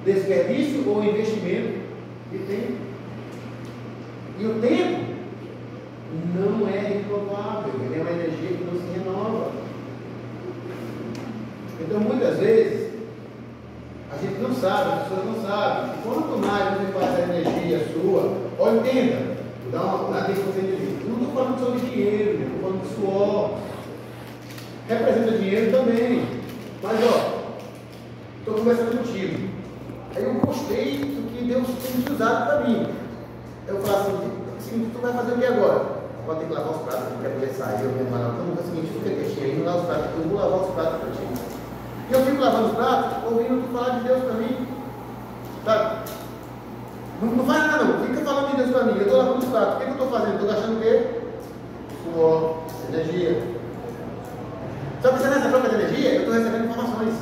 desperdício ou investimento de tempo. E o tempo não é renovável, ele é uma energia que não se renova. Então muitas vezes a gente não sabe, as pessoas não sabem. Quanto mais você faz a energia sua, olha, entenda, dá uma atenção que você entende. Eu não estou falando só de dinheiro, eu estou falando de suor. Representa dinheiro também. Mas estou conversando contigo. Aí eu gostei do que Deus tem usado para mim. Eu falo assim, tu vai fazer o que agora? Pode ter que lavar os pratos, porque a mulher saiu, eu vou lavar. Então, é o seguinte, fica quietinho aí, não lava os pratos, eu vou lavar os pratos para ti. E eu fico lavando os pratos, ouvindo tu falar de Deus para mim. Sabe? Não faz nada não, fica falando de Deus para mim. Eu estou lavando os pratos, o que eu estou fazendo? Estou gastando o quê? Suor, energia. Só que nessa troca de energia, eu estou recebendo informações.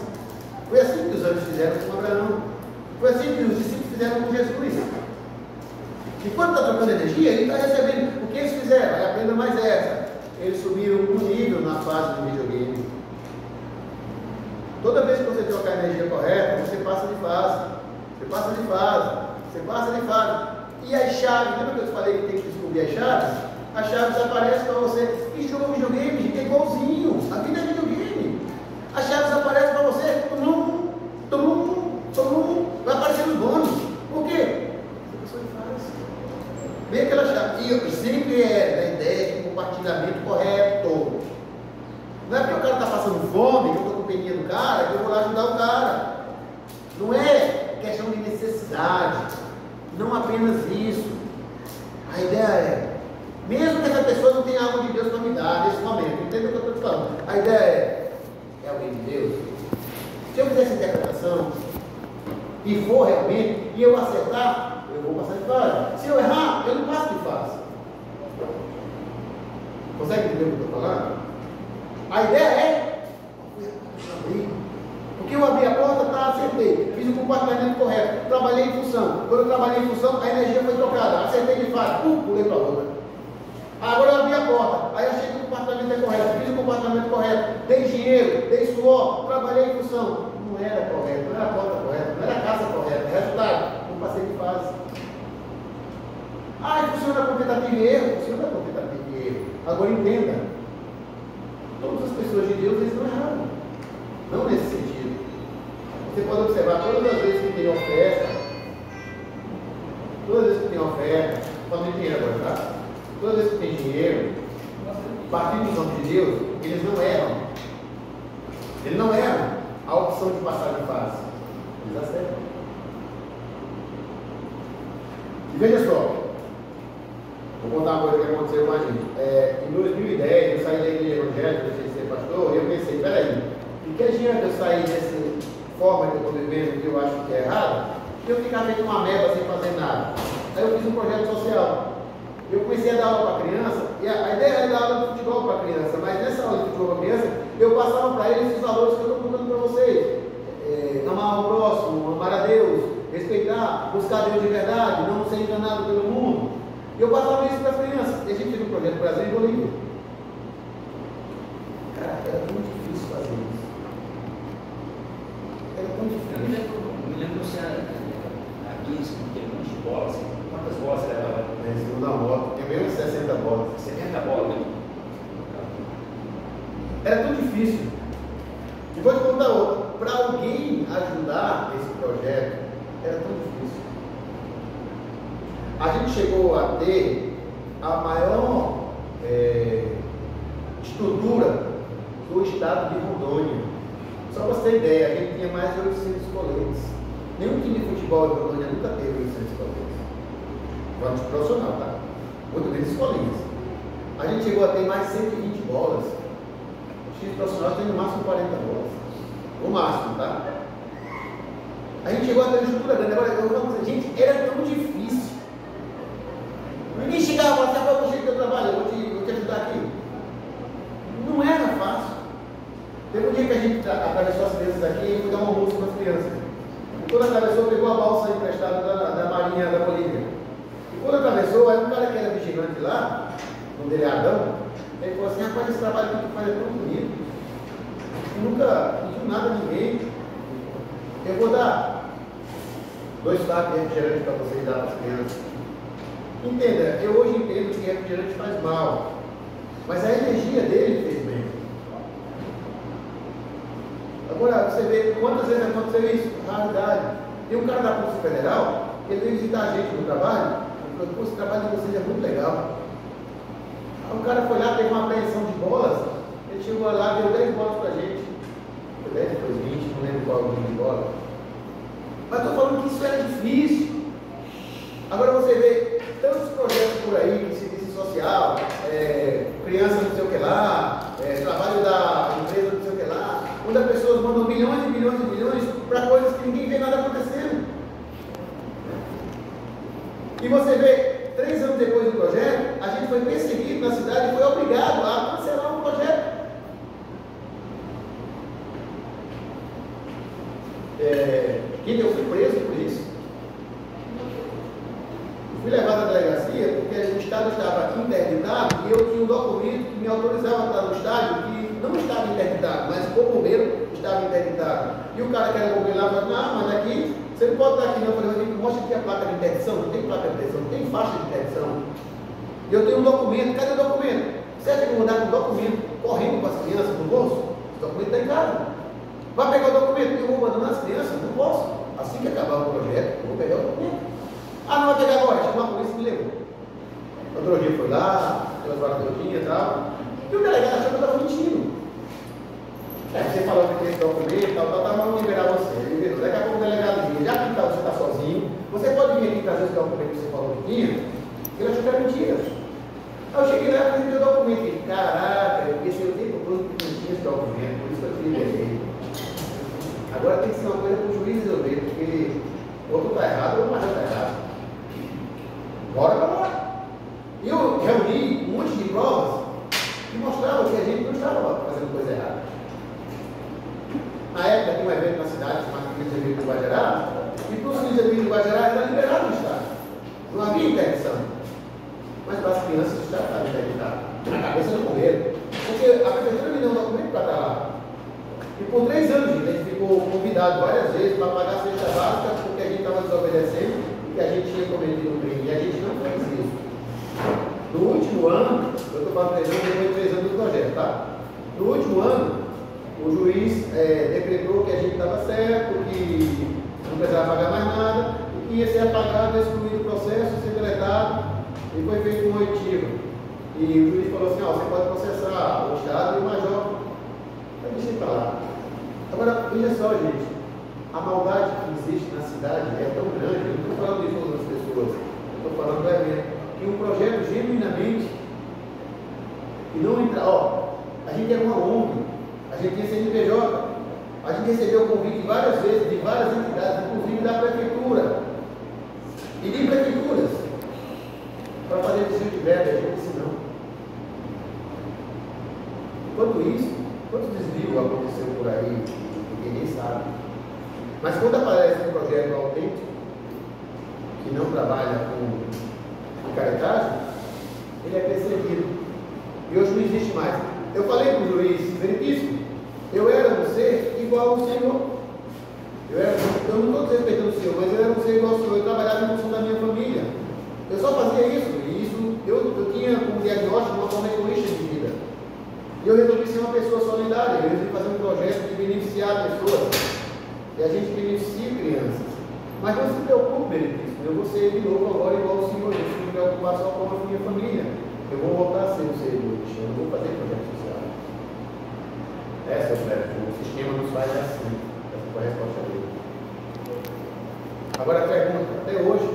Foi assim que os anjos fizeram com Abraão. Foi assim que os discípulos fizeram com Jesus. E quando está trocando energia, ele está recebendo. O que eles fizeram? Aí aprenda mais essa. Eles subiram um nível na fase do videogame. Toda vez que você trocar a energia correta, você passa de fase. Você passa de fase. Você passa de fase. E as chaves, lembra que eu te falei que tem que descobrir as chaves? As chaves aparecem para você. E jogo videogame, gente, é igualzinho. A vida é videogame. As chaves aparecem para você. Vai aparecer nos bônus. Por quê? A pessoa faz. Vem aquela chave. E sempre é a ideia de compartilhamento correto. Não é porque o cara está passando fome, que eu estou com peninha do cara, que eu vou lá ajudar o cara. Não é questão de necessidade. Não apenas isso. A ideia é, mesmo que essa pessoa não tenha algo de Deus para me dar nesse momento, entende o que eu estou te falando? A ideia é alguém de Deus. Se eu fizer essa interpretação e for realmente, e eu acertar, eu vou passar de fase. Se eu errar, eu não passo de fase. Consegue entender o que eu estou falando? A ideia é abrir. Porque eu abri a porta, tá, acertei. Fiz o compartilhamento correto. Trabalhei em função. Quando eu trabalhei em função, a energia foi trocada. Acertei de fase. Pulei para outra. Agora eu abri a porta. Aí achei que o compartilhamento é correto. Fiz o compartilhamento correto. Dei dinheiro, dei suor. Trabalhei em função. Não era correto. Não era a porta correta. Não era a casa correta. Resultado, não passei de fase. Ah, funciona com tentativa e erro. Funciona com tentativa e erro. Agora entenda. Todas as pessoas de Deus, eles não erraram. Não nesse sentido. Você pode observar todas as vezes que tem oferta, somente dinheiro agora, tá? Todas as vezes que tem dinheiro, partindo dos nomes de Deus, eles não erram. Eles não erram a opção de passar de fase. Eles acertam. E veja só, vou contar uma coisa que aconteceu com a gente. Em 2010, eu saí da igreja evangélica, deixei de ser pastor, e eu pensei, peraí, de que adianta eu sair dessa forma que eu estou vivendo, que eu acho que é errado, e eu ficar feito uma meba sem fazer nada? Aí eu fiz um projeto social. Eu comecei a dar aula para criança, e a ideia era dar aula de futebol para criança, mas nessa aula de futebol para criança, eu passava para eles esses valores que eu estou contando para vocês. Amar o próximo, amar a Deus, respeitar, buscar Deus de verdade, não ser enganado pelo mundo. E eu passava isso para as crianças. E a gente fez um projeto Brasil e Bolívia. Cara, era muito difícil fazer isso. Era muito difícil. Me lembro você aqui, tem um monte de bolas. Quantas bolas você levava? Segunda moto, tem menos de 60 bolas. 70 bolas. Era tão difícil. E vou te contar outra. Para alguém ajudar esse projeto, era tão difícil. A gente chegou a ter a maior estrutura do estado de Rondônia. Só para você ter ideia, a gente tinha mais de 800 coletes. Nenhum time de futebol de Rondônia nunca teve 800 coletes. Vamos de profissional, tá? Muito menos escolinhas. A gente chegou a ter mais 120 bolas. O time profissional tem no máximo 40 bolas. No máximo, tá? A gente chegou a ter uma estrutura grande. Agora, eu vou dizer, gente, era tão difícil. Ninguém chegava e falava, você que eu trabalho, eu vou te ajudar aqui. Não era fácil. Teve um dia que a gente atravessou as crianças aqui e foi dar um almoço para as crianças. E quando atravessou, pegou a balsa emprestada da Marinha da Bolívia. E quando atravessou, aí um cara que era vigilante lá, o dele é Adão, ele falou assim, rapaz, esse trabalho que tu faz é tão bonito. Eu nunca pediu nada a ninguém. Eu vou dar 2 sacos de refrigerante para vocês dar para as crianças. Entenda, eu hoje entendo que refrigerante faz mal, mas a energia dele fez bem. Agora, você vê quantas vezes aconteceu isso? Raridade. Tem um cara da Polícia Federal, que ele veio visitar a gente no trabalho, e falou, pô, esse trabalho de vocês é muito legal. Aí o cara foi lá, teve uma apreensão de bolas, ele chegou lá, deu 10 bolas pra gente. Foi 10, depois 20, não lembro qual o número de bola. Mas estou falando que isso era difícil. Agora você vê tantos projetos por aí, de serviço social, criança não sei o que lá, trabalho da empresa não sei o que lá, onde as pessoas mandam milhões e milhões e milhões para coisas que ninguém vê nada acontecendo. E você vê, 3 anos depois do projeto, a gente foi perseguido na cidade e foi obrigado a cancelar o projeto. Eu fui preso por isso. Fui levado à delegacia porque o estado estava interditado e eu tinha um documento que me autorizava a estar no estádio que não estava interditado, mas como bombeiro estava interditado. E o cara que era bombeiro lá falou, não, mas aqui Você não pode estar aqui não, falando, mostra aqui a placa de interdição, não tem placa de interdição, não tem faixa de interdição. E eu tenho um documento, cadê o documento? Você acha que eu vou andar com o documento correndo com as crianças no bolso? O documento está em casa. Vai pegar o documento e eu vou abandonar as crianças? Não posso. Assim que acabar o projeto, eu vou pegar o documento. Ah, não vai pegar agora, chamou a polícia e me levou. Outro dia foi lá, pelas horas todinhas e tal. E o delegado achou que eu estava mentindo. Você falou que tem esse documento, tal, vamos liberar você. Ele liberou. Daqui a pouco o delegado vinha, já que você está sozinho, você pode vir aqui trazer esse documento que você falou que tinha? Ele achou que era mentira. Aí eu cheguei lá e apresentei o documento. Ele, caraca, eu pensei o tempo todo que não tinha esse documento, por isso que eu te liberei. Agora tem que ser uma coisa para o juiz resolver, porque outro está errado, ou o major está errado. Bora para lá. E eu reuni um monte de provas que mostravam que a gente não estava fazendo coisa errada. Na época tinha um evento na cidade, chamado Crise de Vida do Guajará, e para os Crise de Vida do Guajará era liberado no Estado. Não havia interdição. Mas para as crianças o Estado estava interditado. Na cabeça do governo. Porque a prefeitura me deu um documento para estar lá. E por 3 anos, gente, a gente ficou convidado várias vezes para pagar a cesta básica porque a gente estava desobedecendo e que a gente tinha cometido um crime. E a gente não fez isso. No último ano, eu estou falando 3 anos, depois de 3 anos do projeto, tá? No último ano, o juiz decretou que a gente estava certo, que não precisava pagar mais nada, e que ia ser apagado, excluído o processo, ser deletado, e foi feito um oitivo. E o juiz falou assim, ó, você pode processar o Estado e o Major. Eu deixei para lá. Agora, veja só, gente, a maldade que existe na cidade é tão grande, eu não estou falando de todas as pessoas, eu estou falando do evento, que um projeto genuinamente, e não entrar, ó, a gente é uma ONG, a gente tinha CNPJ, a gente recebeu convite várias vezes de várias entidades, inclusive da prefeitura e de prefeituras, para fazer desvio de verba, a gente disse não. Enquanto isso, quantos desvios aconteceu por aí, ninguém sabe. Mas quando aparece um projeto autêntico, que não trabalha com picaretagem, ele é perseguido. E hoje não existe mais. Eu falei para o juiz, veritíssimo, eu era um ser igual ao Senhor. Eu não estou desrespeitando o Senhor, mas eu era um ser igual ao Senhor. Eu trabalhava em função da minha família. Eu só fazia isso. E isso eu tinha como diagnóstico uma forma egoísta de vida. E eu resolvi ser uma pessoa solidária. Eu resolvi fazer um projeto de beneficiar pessoas. E a gente beneficia crianças. Mas não se preocupe, benedito. Eu vou ser de novo agora igual ao Senhor. Eu preciso me preocupar só com a minha família. Eu vou voltar a ser um ser egoísta. Eu não vou fazer projeto social. Essa é a pergunta. O sistema nos faz assim. Essa foi a resposta dele. Agora a pergunta, até hoje,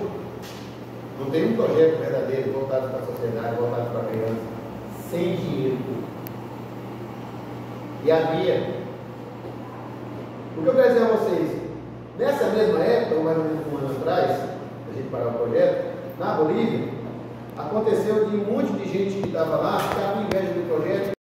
não tem um projeto verdadeiro voltado para a sociedade, voltado para a criança, sem dinheiro. E havia. O que eu quero dizer a vocês, nessa mesma época, ou mais ou menos um ano atrás, a gente parar o projeto, na Bolívia, aconteceu de um monte de gente que estava lá, ficar com inveja do projeto.